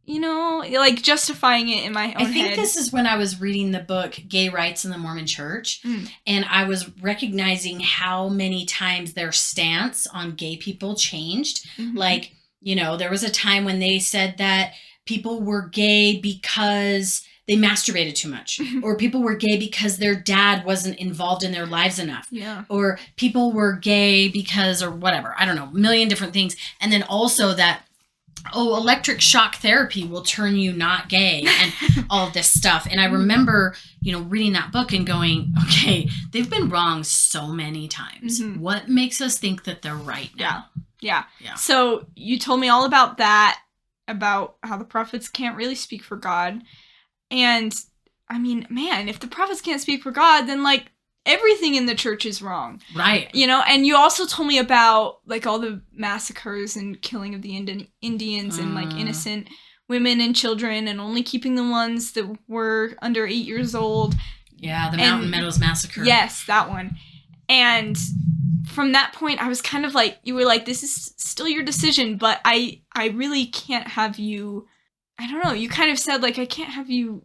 you know, like justifying it in my own head. I think this is when I was reading the book Gay Rights in the Mormon Church, and I was recognizing how many times their stance on gay people changed. Like, you know, there was a time when they said that people were gay because they masturbated too much, or people were gay because their dad wasn't involved in their lives enough, or people were gay because, or whatever, I don't know, a million different things. And then also that, oh, electric shock therapy will turn you not gay, and all of this stuff. And I remember, you know, reading that book and going, okay, they've been wrong so many times. What makes us think that they're right now? Yeah. So you told me all about that, about how the prophets can't really speak for God. And I mean, man, if the prophets can't speak for God, then like everything in the church is wrong. Right. You know, and you also told me about like all the massacres and killing of the Indians and like innocent women and children, and only keeping the ones that were under 8 years old. Yeah, the Mountain Meadows Massacre. Yes, that one. And from that point, I was kind of like, you were like, this is still your decision, but I really can't have you I don't know, you kind of said, like, I can't have you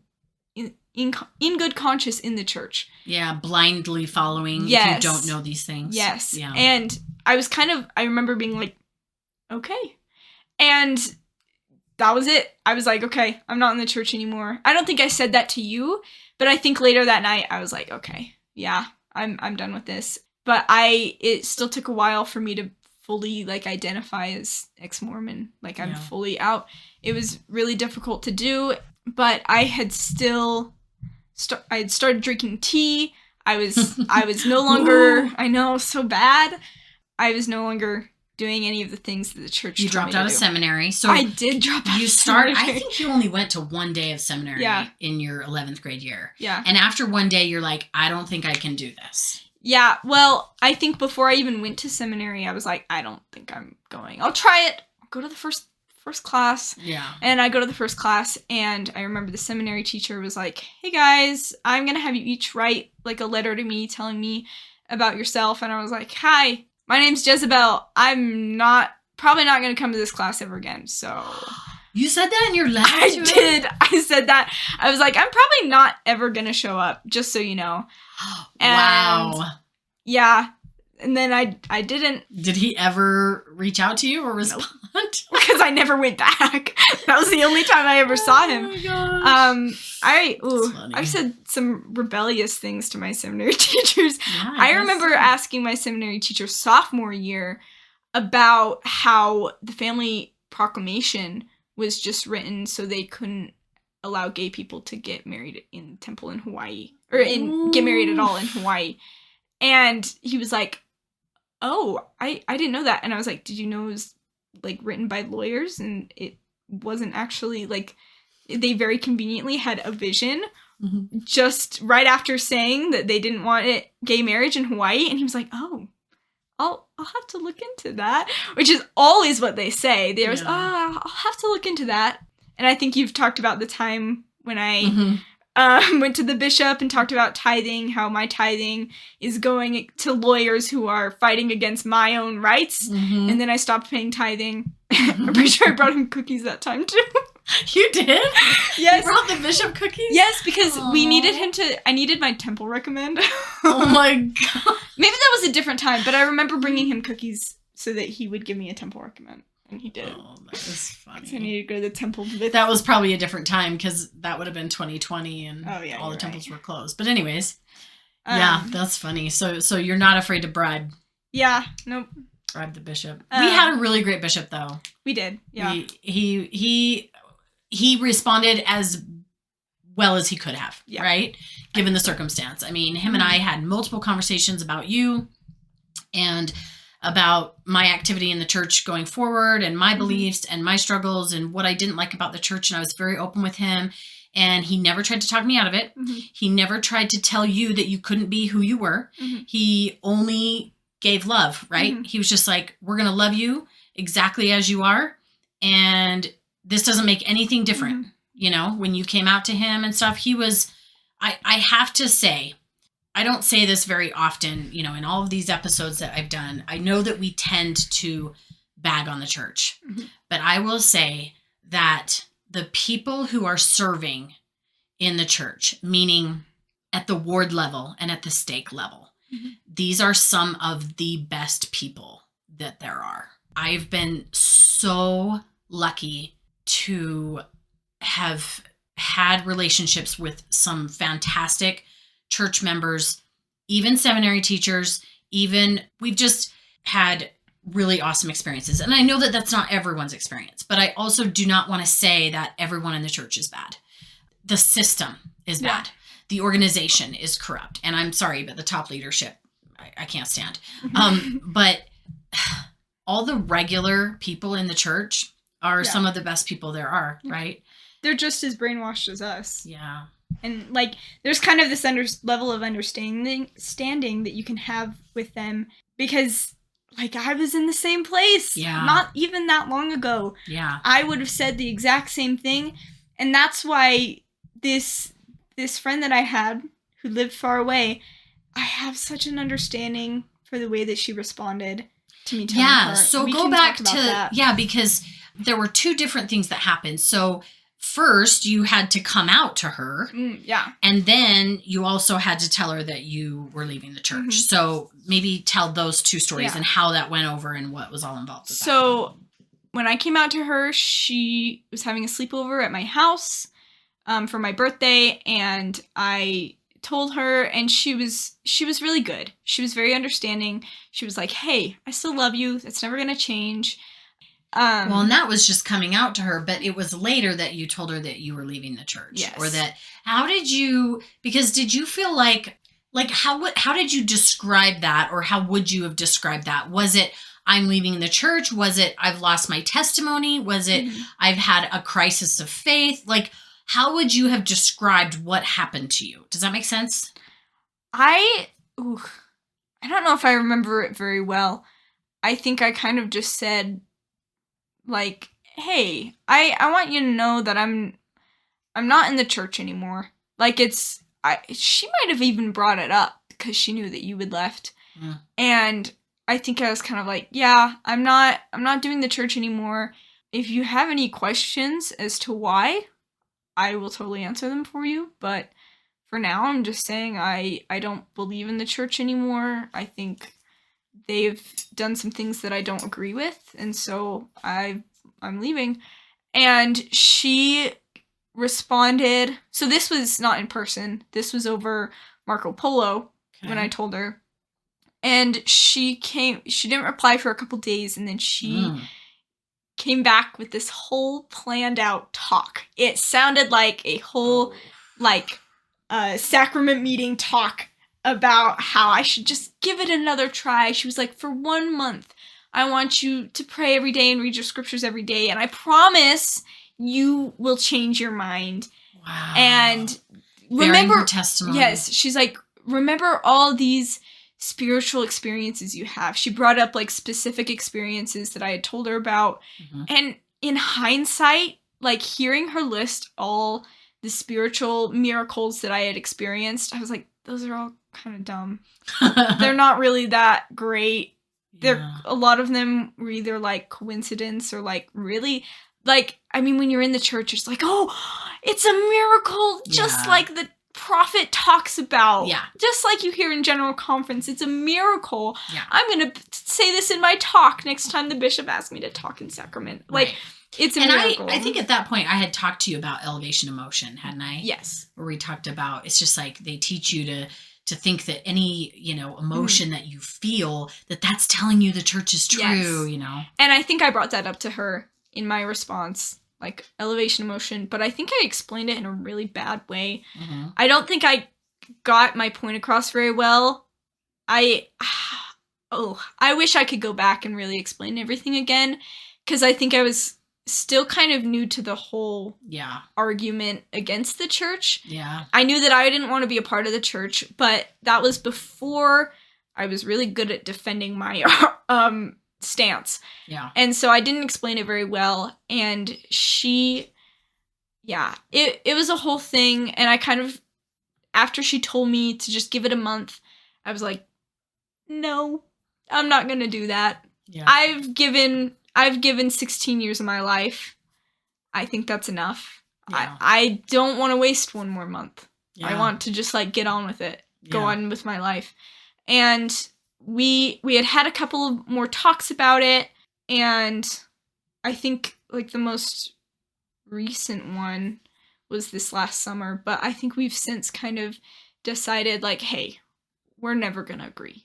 in good conscience in the church. Yeah, blindly following Yes. if you don't know these things. Yes. Yeah. And I remember being like, okay. And that was it. I was like, okay, I'm not in the church anymore. I don't think I said that to you, but I think later that night I was like, okay, yeah, I'm done with this. But it still took a while for me to fully, like, identify as ex-Mormon. Like, I'm fully out. It was really difficult to do, but I had still I had started drinking tea. I was no longer, I know, so bad. I was no longer doing any of the things that the church You told me dropped out to of do. seminary. So I did drop out of seminary. I think you only went to one day of seminary Yeah. in your 11th grade year. Yeah. And after one day, you're like, I don't think I can do this. Yeah, well, I think before I even went to seminary, I was like, I don't think I'm going. I'll try it. I'll go to the first class. Yeah. And I go to the first class, and I remember the seminary teacher was like, hey guys, I'm going to have you each write, like, a letter to me telling me about yourself. And I was like, hi, my name's Jezebel. I'm probably not going to come to this class ever again, so... You said that in your letter? I did. I said that. I was like, I'm probably not ever going to show up, just so you know. Wow. Yeah. And then I didn't. Did he ever reach out to you or respond? Because I never went back. That was the only time I ever saw him. Oh my gosh. I've said some rebellious things to my seminary teachers. Yeah, I remember asking my seminary teacher sophomore year about how the family proclamation was just written so they couldn't allow gay people to get married in temple in Hawaii, or get married at all in Hawaii. And he was like, oh, I didn't know that. And I was like, did you know it was, like, written by lawyers? And it wasn't actually, like, they very conveniently had a vision just right after saying that they didn't want gay marriage in Hawaii. And he was like, oh, I'll have to look into that, which is always what they say. There's, I'll have to look into that. And I think you've talked about the time when I went to the bishop and talked about tithing, how my tithing is going to lawyers who are fighting against my own rights. And then I stopped paying tithing. I'm pretty sure I brought him cookies that time too. You did? Yes. You brought the bishop cookies? Yes, because we needed him I needed my temple recommend. Oh my god. Maybe that was a different time, but I remember bringing him cookies so that he would give me a temple recommend. And he did. Oh, that was funny. So I needed to go to the temple with... That was probably a different time because that would have been 2020 and all the temples were closed. But anyways, yeah, that's funny. So you're not afraid to bribe? Yeah, nope. Bribe the bishop. We had a really great bishop though. We did. Yeah. He responded as well as he could have, right? Given the circumstance. I mean, him and I had multiple conversations about you and about my activity in the church going forward and my beliefs and my struggles and what I didn't like about the church. And I was very open with him, and he never tried to talk me out of it. He never tried to tell you that you couldn't be who you were. He only gave love, right? He was just like, we're going to love you exactly as you are. And this doesn't make anything different. You know, when you came out to him and stuff, he was, I have to say, I don't say this very often, you know, in all of these episodes that I've done. I know that we tend to bag on the church, but I will say that the people who are serving in the church, meaning at the ward level and at the stake level, these are some of the best people that there are. I've been so lucky to have had relationships with some fantastic church members, even seminary teachers, we've just had really awesome experiences. And I know that that's not everyone's experience, but I also do not want to say that everyone in the church is bad. The system is bad. The organization is corrupt. And I'm sorry, but the top leadership, I can't stand. But all the regular people in the church are some of the best people there are, right? They're just as brainwashed as us. Yeah. And, like, there's kind of this level of understanding that you can have with them because, like, I was in the same place. Yeah. Not even that long ago. Yeah. I would have said the exact same thing. And that's why this friend that I had who lived far away, I have such an understanding for the way that she responded to me telling her. So we go can back talk about that. because there were two different things that happened. So first you had to come out to her. Yeah. And then you also had to tell her that you were leaving the church. Mm-hmm. So maybe tell those two stories and how that went over and what was all involved with that. So when I came out to her, she was having a sleepover at my house for my birthday, and I told her, and she was really good. She was very understanding. She was like, hey, I still love you. That's never going to change. Well, and that was just coming out to her, but it was later that you told her that you were leaving the church. Yes. Or that, because did you feel like how did you describe that, or how would you have described that? Was it, I'm leaving the church? Was it, I've lost my testimony? Was it, I've had a crisis of faith? Like, how would you have described what happened to you? Does that make sense? I don't know if I remember it very well. I think I kind of just said, like, hey, I want you to know that I'm not in the church anymore. Like, she might have even brought it up because she knew that you had left. Mm. And I think I was kind of like, yeah, I'm not doing the church anymore. If you have any questions as to why, I will totally answer them for you. But for now, I'm just saying I don't believe in the church anymore. I think they've done some things that I don't agree with, and so I'm leaving. And she responded, so this was not in person, this was over Marco Polo when I told her. And she didn't reply for a couple days, and then she came back with this whole planned out talk. It sounded like a whole sacrament meeting talk about how I should just give it another try. She was like, for 1 month, I want you to pray every day and read your scriptures every day, and I promise you will change your mind. Wow. And remember her testimony. Yes, she's like, remember all these spiritual experiences you have. She brought up like specific experiences that I had told her about. Mm-hmm. And in hindsight, like hearing her list all the spiritual miracles that I had experienced, I was like, those are all kind of dumb. They're not really that great. A lot of them were either like coincidence or like really, like, I mean, when you're in the church, it's like, oh, it's a miracle, just like the prophet talks about. Yeah. Just like you hear in general conference, it's a miracle. Yeah. I'm going to say this in my talk next time the bishop asks me to talk in sacrament. Like, it's a miracle. I think at that point I had talked to you about elevation emotion, hadn't I? Yes. Where we talked about, it's just like they teach you to think that any, emotion that you feel, that's telling you the church is true, And I think I brought that up to her in my response, like elevation emotion, but I think I explained it in a really bad way. Mm-hmm. I don't think I got my point across very well. I wish I could go back and really explain everything again, because I think I was still kind of new to the whole argument against the church. Yeah. I knew that I didn't want to be a part of the church, but that was before I was really good at defending my stance. Yeah. And so I didn't explain it very well, and it was a whole thing, and I kind of, after she told me to just give it a month, I was like, no, I'm not going to do that. Yeah. I've given 16 years of my life. I think that's enough. Yeah. I don't want to waste one more month. Yeah. I want to just like get on with it, go on with my life. And we had a couple of more talks about it, and I think like the most recent one was this last summer, but I think we've since kind of decided like, hey, we're never gonna agree.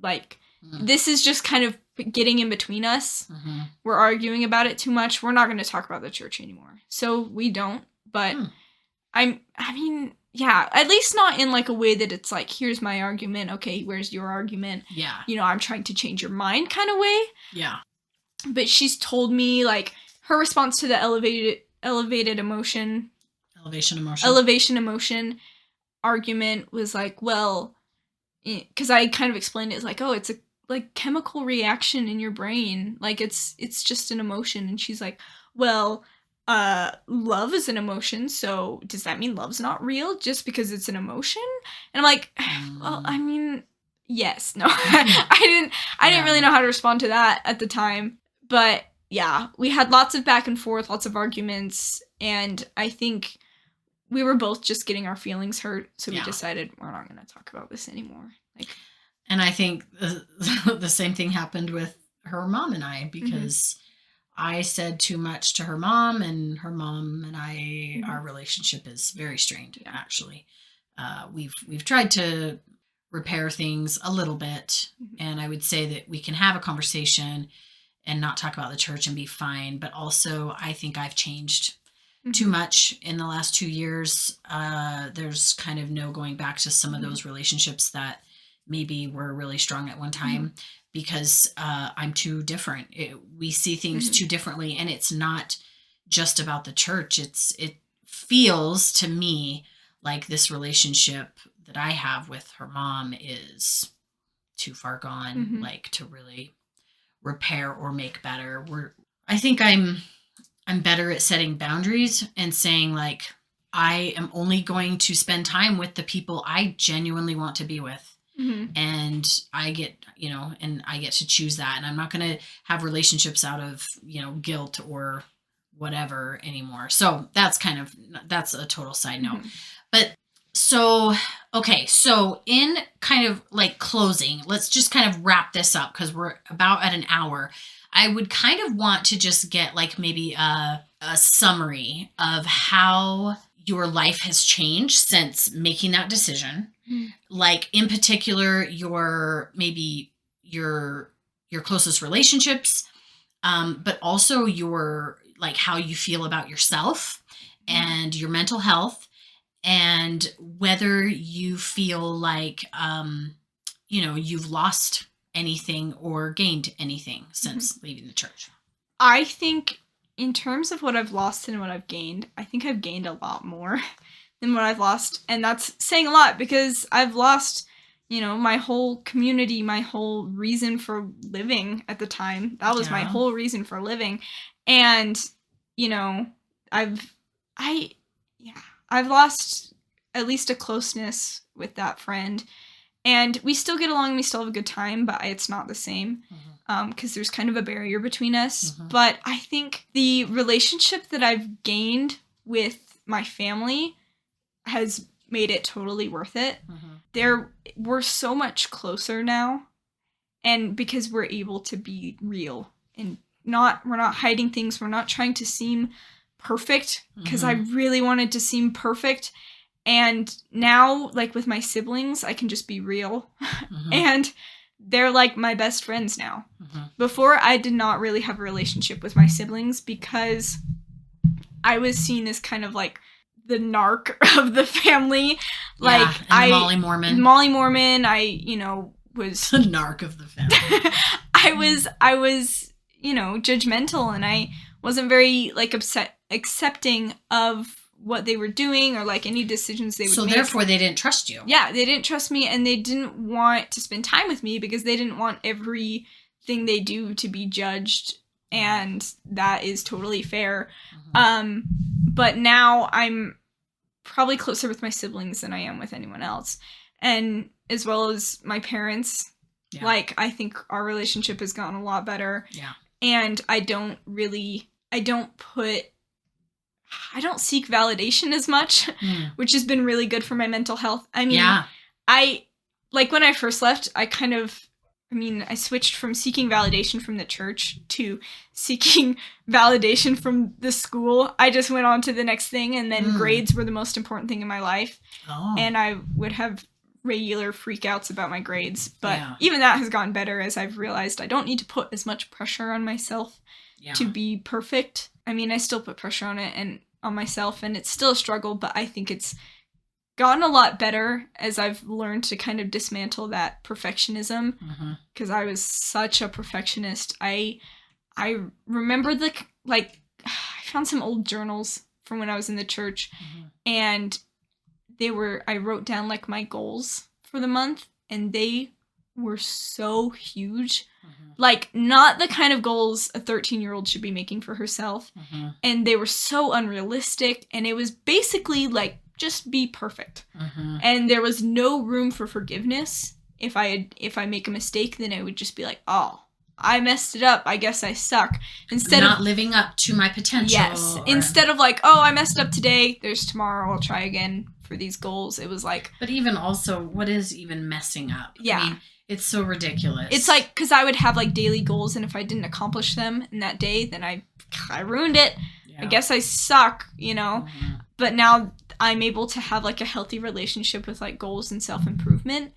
Like, this is just kind of getting in between us. Mm-hmm. We're arguing about it too much. We're not going to talk about the church anymore. So we don't, but at least not in like a way that it's like, here's my argument. Okay, where's your argument? Yeah. I'm trying to change your mind kind of way. Yeah. But she's told me like her response to the elevation emotion argument was like, well, because I kind of explained it as like, oh, it's a like chemical reaction in your brain, like it's just an emotion. And she's like, well, love is an emotion, so does that mean love's not real just because it's an emotion? And I'm like, well, I mean, yes. No. I didn't really know how to respond to that at the time, but yeah, we had lots of back and forth, lots of arguments, And I think we were both just getting our feelings hurt, so we Yeah. decided we're not going to talk about this anymore. Like, And I think the same thing happened with her mom and I, because I said too much to her mom, and her mom and I, our relationship is very strained, actually. We've tried to repair things a little bit, and I would say that we can have a conversation and not talk about the church and be fine. But also, I think I've changed too much in the last 2 years. There's kind of no going back to some of those relationships that maybe were really strong at one time, because I'm too different. We see things too differently, and it's not just about the church. It feels to me like this relationship that I have with her mom is too far gone, like to really repair or make better. I think I'm better at setting boundaries and saying, like, I am only going to spend time with the people I genuinely want to be with. And I get, and I get to choose that. And I'm not going to have relationships out of, guilt or whatever anymore. So that's a total side note. But so in kind of like closing, let's just kind of wrap this up, because we're about at an hour. I would kind of want to just get like maybe a summary of how your life has changed since making that decision. Like, in particular, your closest relationships, but also your, like, how you feel about yourself and your mental health, and whether you feel like, you've lost anything or gained anything since leaving the church. I think in terms of what I've lost and what I've gained, I think I've gained a lot more than what I've lost. And that's saying a lot, because I've lost, my whole community, my whole reason for living at the time. That was my whole reason for living. And, I've lost at least a closeness with that friend. And we still get along, we still have a good time, but it's not the same. Because there's kind of a barrier between us. But I think the relationship that I've gained with my family has made it totally worth it. We're so much closer now, and because we're able to be real, and we're not hiding things, we're not trying to seem perfect, because I really wanted to seem perfect. And now, like with my siblings, I can just be real. And they're like my best friends now. Before, I did not really have a relationship with my siblings, because I was seen as kind of like the narc of the family. Like, and the Molly Mormon. I, was the narc of the family. I was, judgmental, and I wasn't very like accepting of what they were doing, or like any decisions they would make. So therefore they didn't trust you. Yeah, they didn't trust me, and they didn't want to spend time with me, because they didn't want everything they do to be judged, and that is totally fair. But now I'm probably closer with my siblings than I am with anyone else, and as well as my parents. Like, I think our relationship has gotten a lot better. And I don't seek validation as much, which has been really good for my mental health. I mean, when I first left, I switched from seeking validation from the church to seeking validation from the school. I just went on to the next thing, and then grades were the most important thing in my life. And I would have regular freakouts about my grades. But even that has gotten better, as I've realized I don't need to put as much pressure on myself to be perfect. I mean, I still put pressure on it and on myself, and it's still a struggle, but I think it's gotten a lot better as I've learned to kind of dismantle that perfectionism, because I was such a perfectionist. I remember I found some old journals from when I was in the church, and I wrote down like my goals for the month, and they were so huge. Like, not the kind of goals a 13-year-old should be making for herself. And they were so unrealistic, and it was basically like, just be perfect. And there was no room for forgiveness. If I make a mistake, then it would just be like, oh, I messed it up. I guess I suck. Instead not of living up to my potential. Yes. Instead of like, oh, I messed up today. There's tomorrow. I'll try again for these goals. It was like. But even also, what is even messing up? Yeah. I mean, it's so ridiculous. It's like, because I would have like daily goals, and if I didn't accomplish them in that day, then I ruined it. Yeah. I guess I suck, you know. Mm-hmm. But now I'm able to have like a healthy relationship with like goals and self-improvement,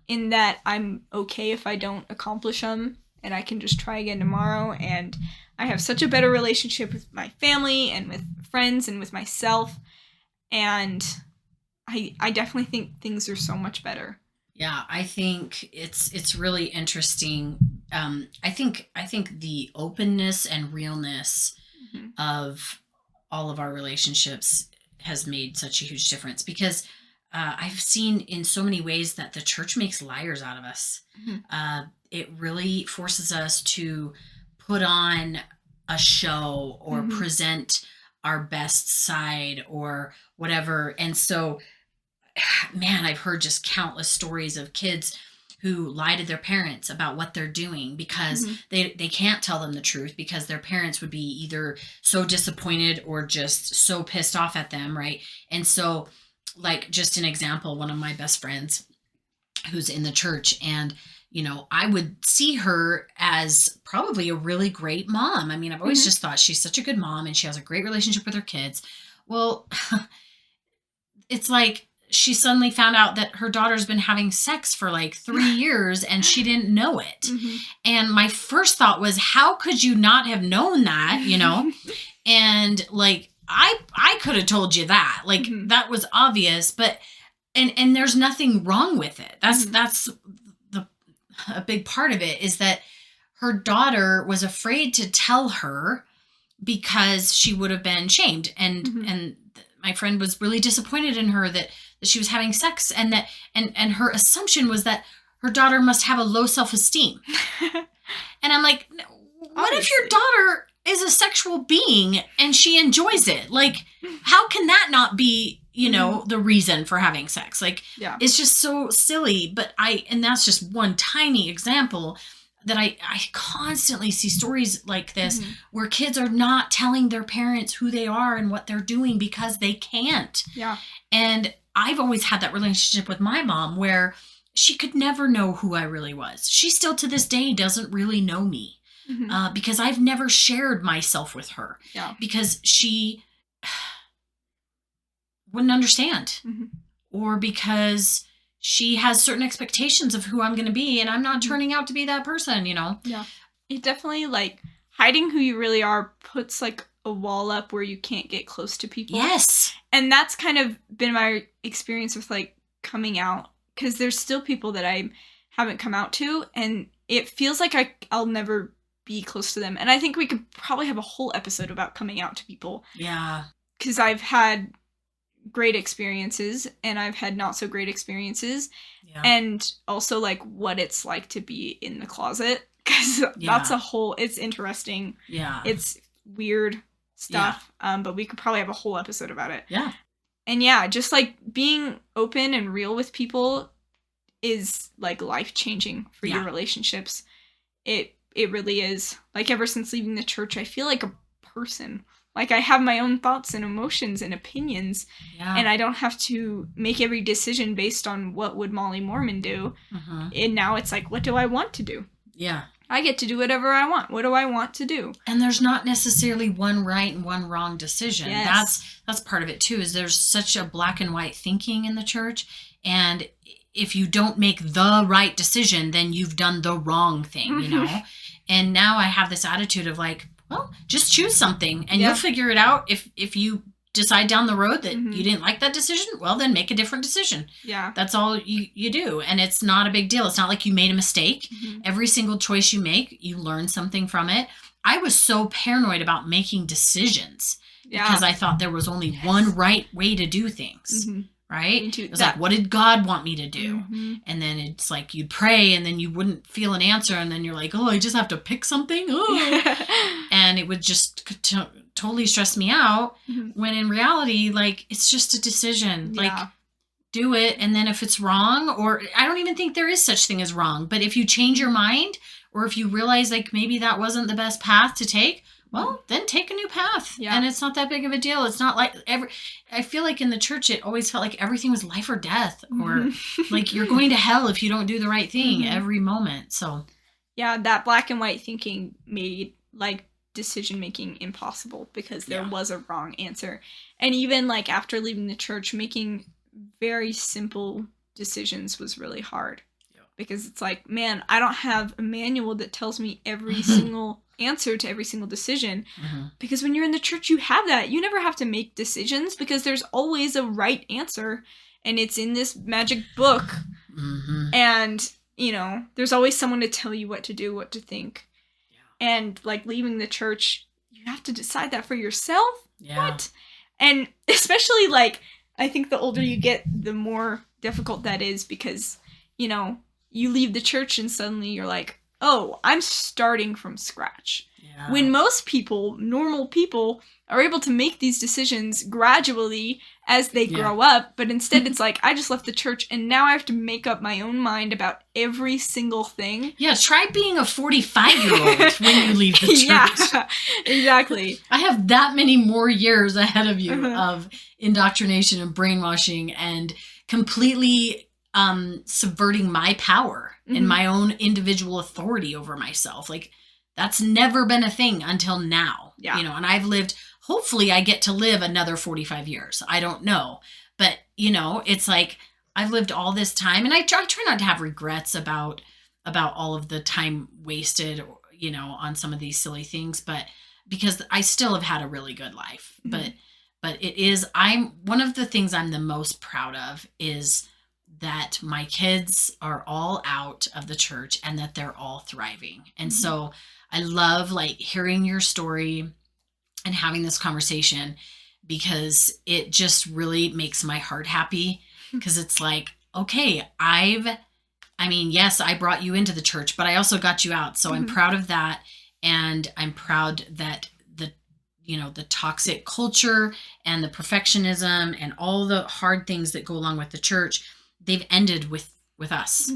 in that I'm okay if I don't accomplish them, and I can just try again tomorrow. And I have such a better relationship with my family and with friends and with myself. And I definitely think things are so much better. Yeah, I think it's really interesting. I think the openness and realness of all of our relationships has made such a huge difference, because I've seen in so many ways that the church makes liars out of us. It really forces us to put on a show or present our best side or whatever. And so, man, I've heard just countless stories of kids who lie to their parents about what they're doing because they can't tell them the truth, because their parents would be either so disappointed or just so pissed off at them, right? And so, like, just an example, one of my best friends who's in the church, and you know, I would see her as probably a really great mom. I mean, I've always just thought she's such a good mom and she has a great relationship with her kids. Well, it's like she suddenly found out that her daughter's been having sex for like 3 years and she didn't know it. And my first thought was, how could you not have known that, you know? And like, I could have told you that, like, that was obvious, but, and there's nothing wrong with it. That's a big part of it, is that her daughter was afraid to tell her because she would have been shamed. And my friend was really disappointed in her that she was having sex, and that, and her assumption was that her daughter must have a low self-esteem. And I'm like, what if your daughter is a sexual being and she enjoys it? Like, how can that not be, you know, the reason for having sex? Like, it's just so silly. But and that's just one tiny example that I constantly see stories like this where kids are not telling their parents who they are and what they're doing because they can't. Yeah. And I've always had that relationship with my mom where she could never know who I really was. She still to this day doesn't really know me. Because I've never shared myself with her. Yeah. Because she wouldn't understand. Or because she has certain expectations of who I'm going to be, and I'm not turning out to be that person, you know? Yeah. It definitely, like, hiding who you really are puts, like, a wall up where you can't get close to people. Yes. And that's kind of been my experience with, like, coming out. Because there's still people that I haven't come out to, and it feels like I'll never be close to them. And I think we could probably have a whole episode about coming out to people. Yeah. Because I've had great experiences and I've had not so great experiences. Yeah. And also like what it's like to be in the closet. Because that's a whole, it's interesting. Yeah. It's weird stuff. Yeah. But we could probably have a whole episode about it. Yeah. And yeah, just like being open and real with people is like life-changing for your relationships. It really is. Like, ever since leaving the church, I feel like a person. Like, I have my own thoughts and emotions and opinions, and I don't have to make every decision based on what would Molly Mormon do. And now it's like, what do I want to do? Yeah. I get to do whatever I want. What do I want to do? And there's not necessarily one right and one wrong decision. Yes. That's part of it, too, is there's such a black and white thinking in the church, and if you don't make the right decision, then you've done the wrong thing, you know? And now I have this attitude of like, well, just choose something and you'll figure it out. If you decide down the road that you didn't like that decision, well, then make a different decision. Yeah. That's all you do. And it's not a big deal. It's not like you made a mistake. Every single choice you make, you learn something from it. I was so paranoid about making decisions because I thought there was only one right way to do things. Right? It was like, what did God want me to do? And then it's like you'd pray and then you wouldn't feel an answer. And then you're like, oh, I just have to pick something. Oh. And it would just totally stress me out. When in reality, like, it's just a decision. Like, do it. And then if it's wrong, or I don't even think there is such thing as wrong. But if you change your mind or if you realize like maybe that wasn't the best path to take, well, then take a new path. Yeah. And it's not that big of a deal. It's not like I feel like in the church, it always felt like everything was life or death, or like you're going to hell if you don't do the right thing every moment. So yeah, that black and white thinking made like decision making impossible because there was a wrong answer. And even like after leaving the church, making very simple decisions was really hard. Because it's like, man, I don't have a manual that tells me every single answer to every single decision. Because when you're in the church, you have that. You never have to make decisions because there's always a right answer. And it's in this magic book. And, you know, there's always someone to tell you what to do, what to think. Yeah. And, like, leaving the church, you have to decide that for yourself? Yeah. What? And especially, like, I think the older you get, the more difficult that is because, you know, you leave the church and suddenly you're like, oh, I'm starting from scratch. Yeah. When most people, normal people, are able to make these decisions gradually as they grow up. But instead it's like, I just left the church and now I have to make up my own mind about every single thing. Yeah, try being a 45-year-old when you leave the church. Yeah, exactly. I have that many more years ahead of you of indoctrination and brainwashing and completely subverting my power and my own individual authority over myself. Like, that's never been a thing until now. Yeah. You know, and I've lived, hopefully I get to live another 45 years. I don't know. But, you know, it's like I've lived all this time and I try not to have regrets about all of the time wasted, you know, on some of these silly things, but because I still have had a really good life. But it is, one of the things I'm the most proud of is that my kids are all out of the church and that they're all thriving. And so I love like hearing your story and having this conversation because it just really makes my heart happy because it's like, okay, yes, I brought you into the church, but I also got you out. So I'm proud of that. And I'm proud that the toxic culture and the perfectionism and all the hard things that go along with the church, they've ended with us.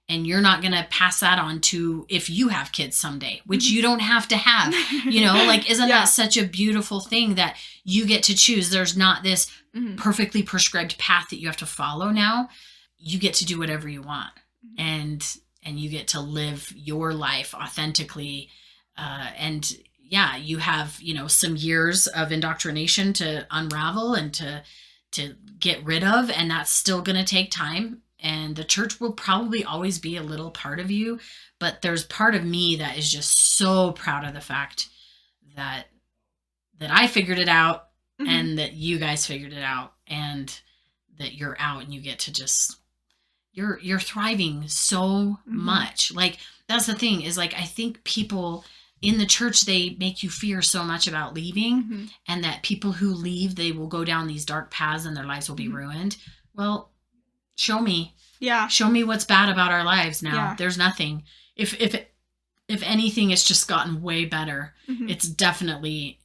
And you're not going to pass that on to if you have kids someday, which you don't have to have, you know, like, isn't that such a beautiful thing that you get to choose? There's not this perfectly prescribed path that you have to follow now. You get to do whatever you want and you get to live your life authentically. And yeah, you have, you know, some years of indoctrination to unravel and to get rid of, and that's still going to take time. And the church will probably always be a little part of you, but there's part of me that is just so proud of the fact that I figured it out and that you guys figured it out and that you're out and you get to just, you're thriving so much. Like, that's the thing is like, I think people in the church, they make you fear so much about leaving and that people who leave, they will go down these dark paths and their lives will be ruined. Well, show me. Yeah. Show me what's bad about our lives now. Yeah. There's nothing. If anything, it's just gotten way better. It's definitely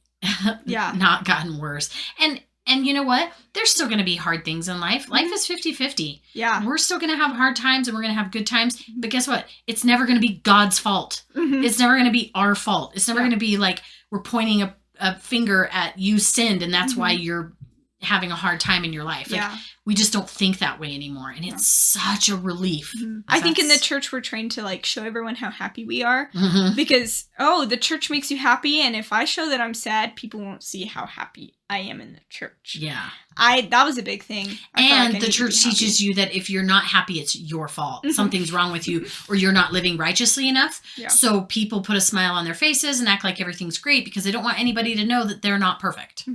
not gotten worse. And you know what? There's still going to be hard things in life. Life is 50-50. Yeah. We're still going to have hard times and we're going to have good times. But guess what? It's never going to be God's fault. It's never going to be our fault. It's never going to be like we're pointing a finger at you sinned and that's why you're having a hard time in your life. Like, we just don't think that way anymore. And it's such a relief. I think in the church, we're trained to like show everyone how happy we are because, the church makes you happy. And if I show that I'm sad, people won't see how happy I am in the church. Yeah. That was a big thing. And the church teaches you that if you're not happy, it's your fault. Something's wrong with you or you're not living righteously enough. Yeah. So people put a smile on their faces and act like everything's great because they don't want anybody to know that they're not perfect.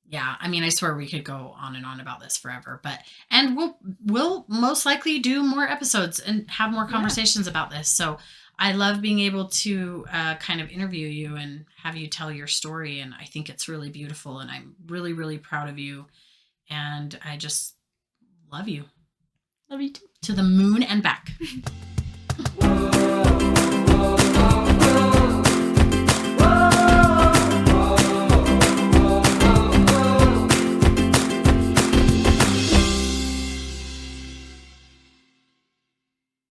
Yeah, I mean, I swear we could go on and on about this forever, and we'll most likely do more episodes and have more conversations about this. So I love being able to kind of interview you and have you tell your story, and I think it's really beautiful, and I'm really, really proud of you, and I just love you. Love you too. To the moon and back.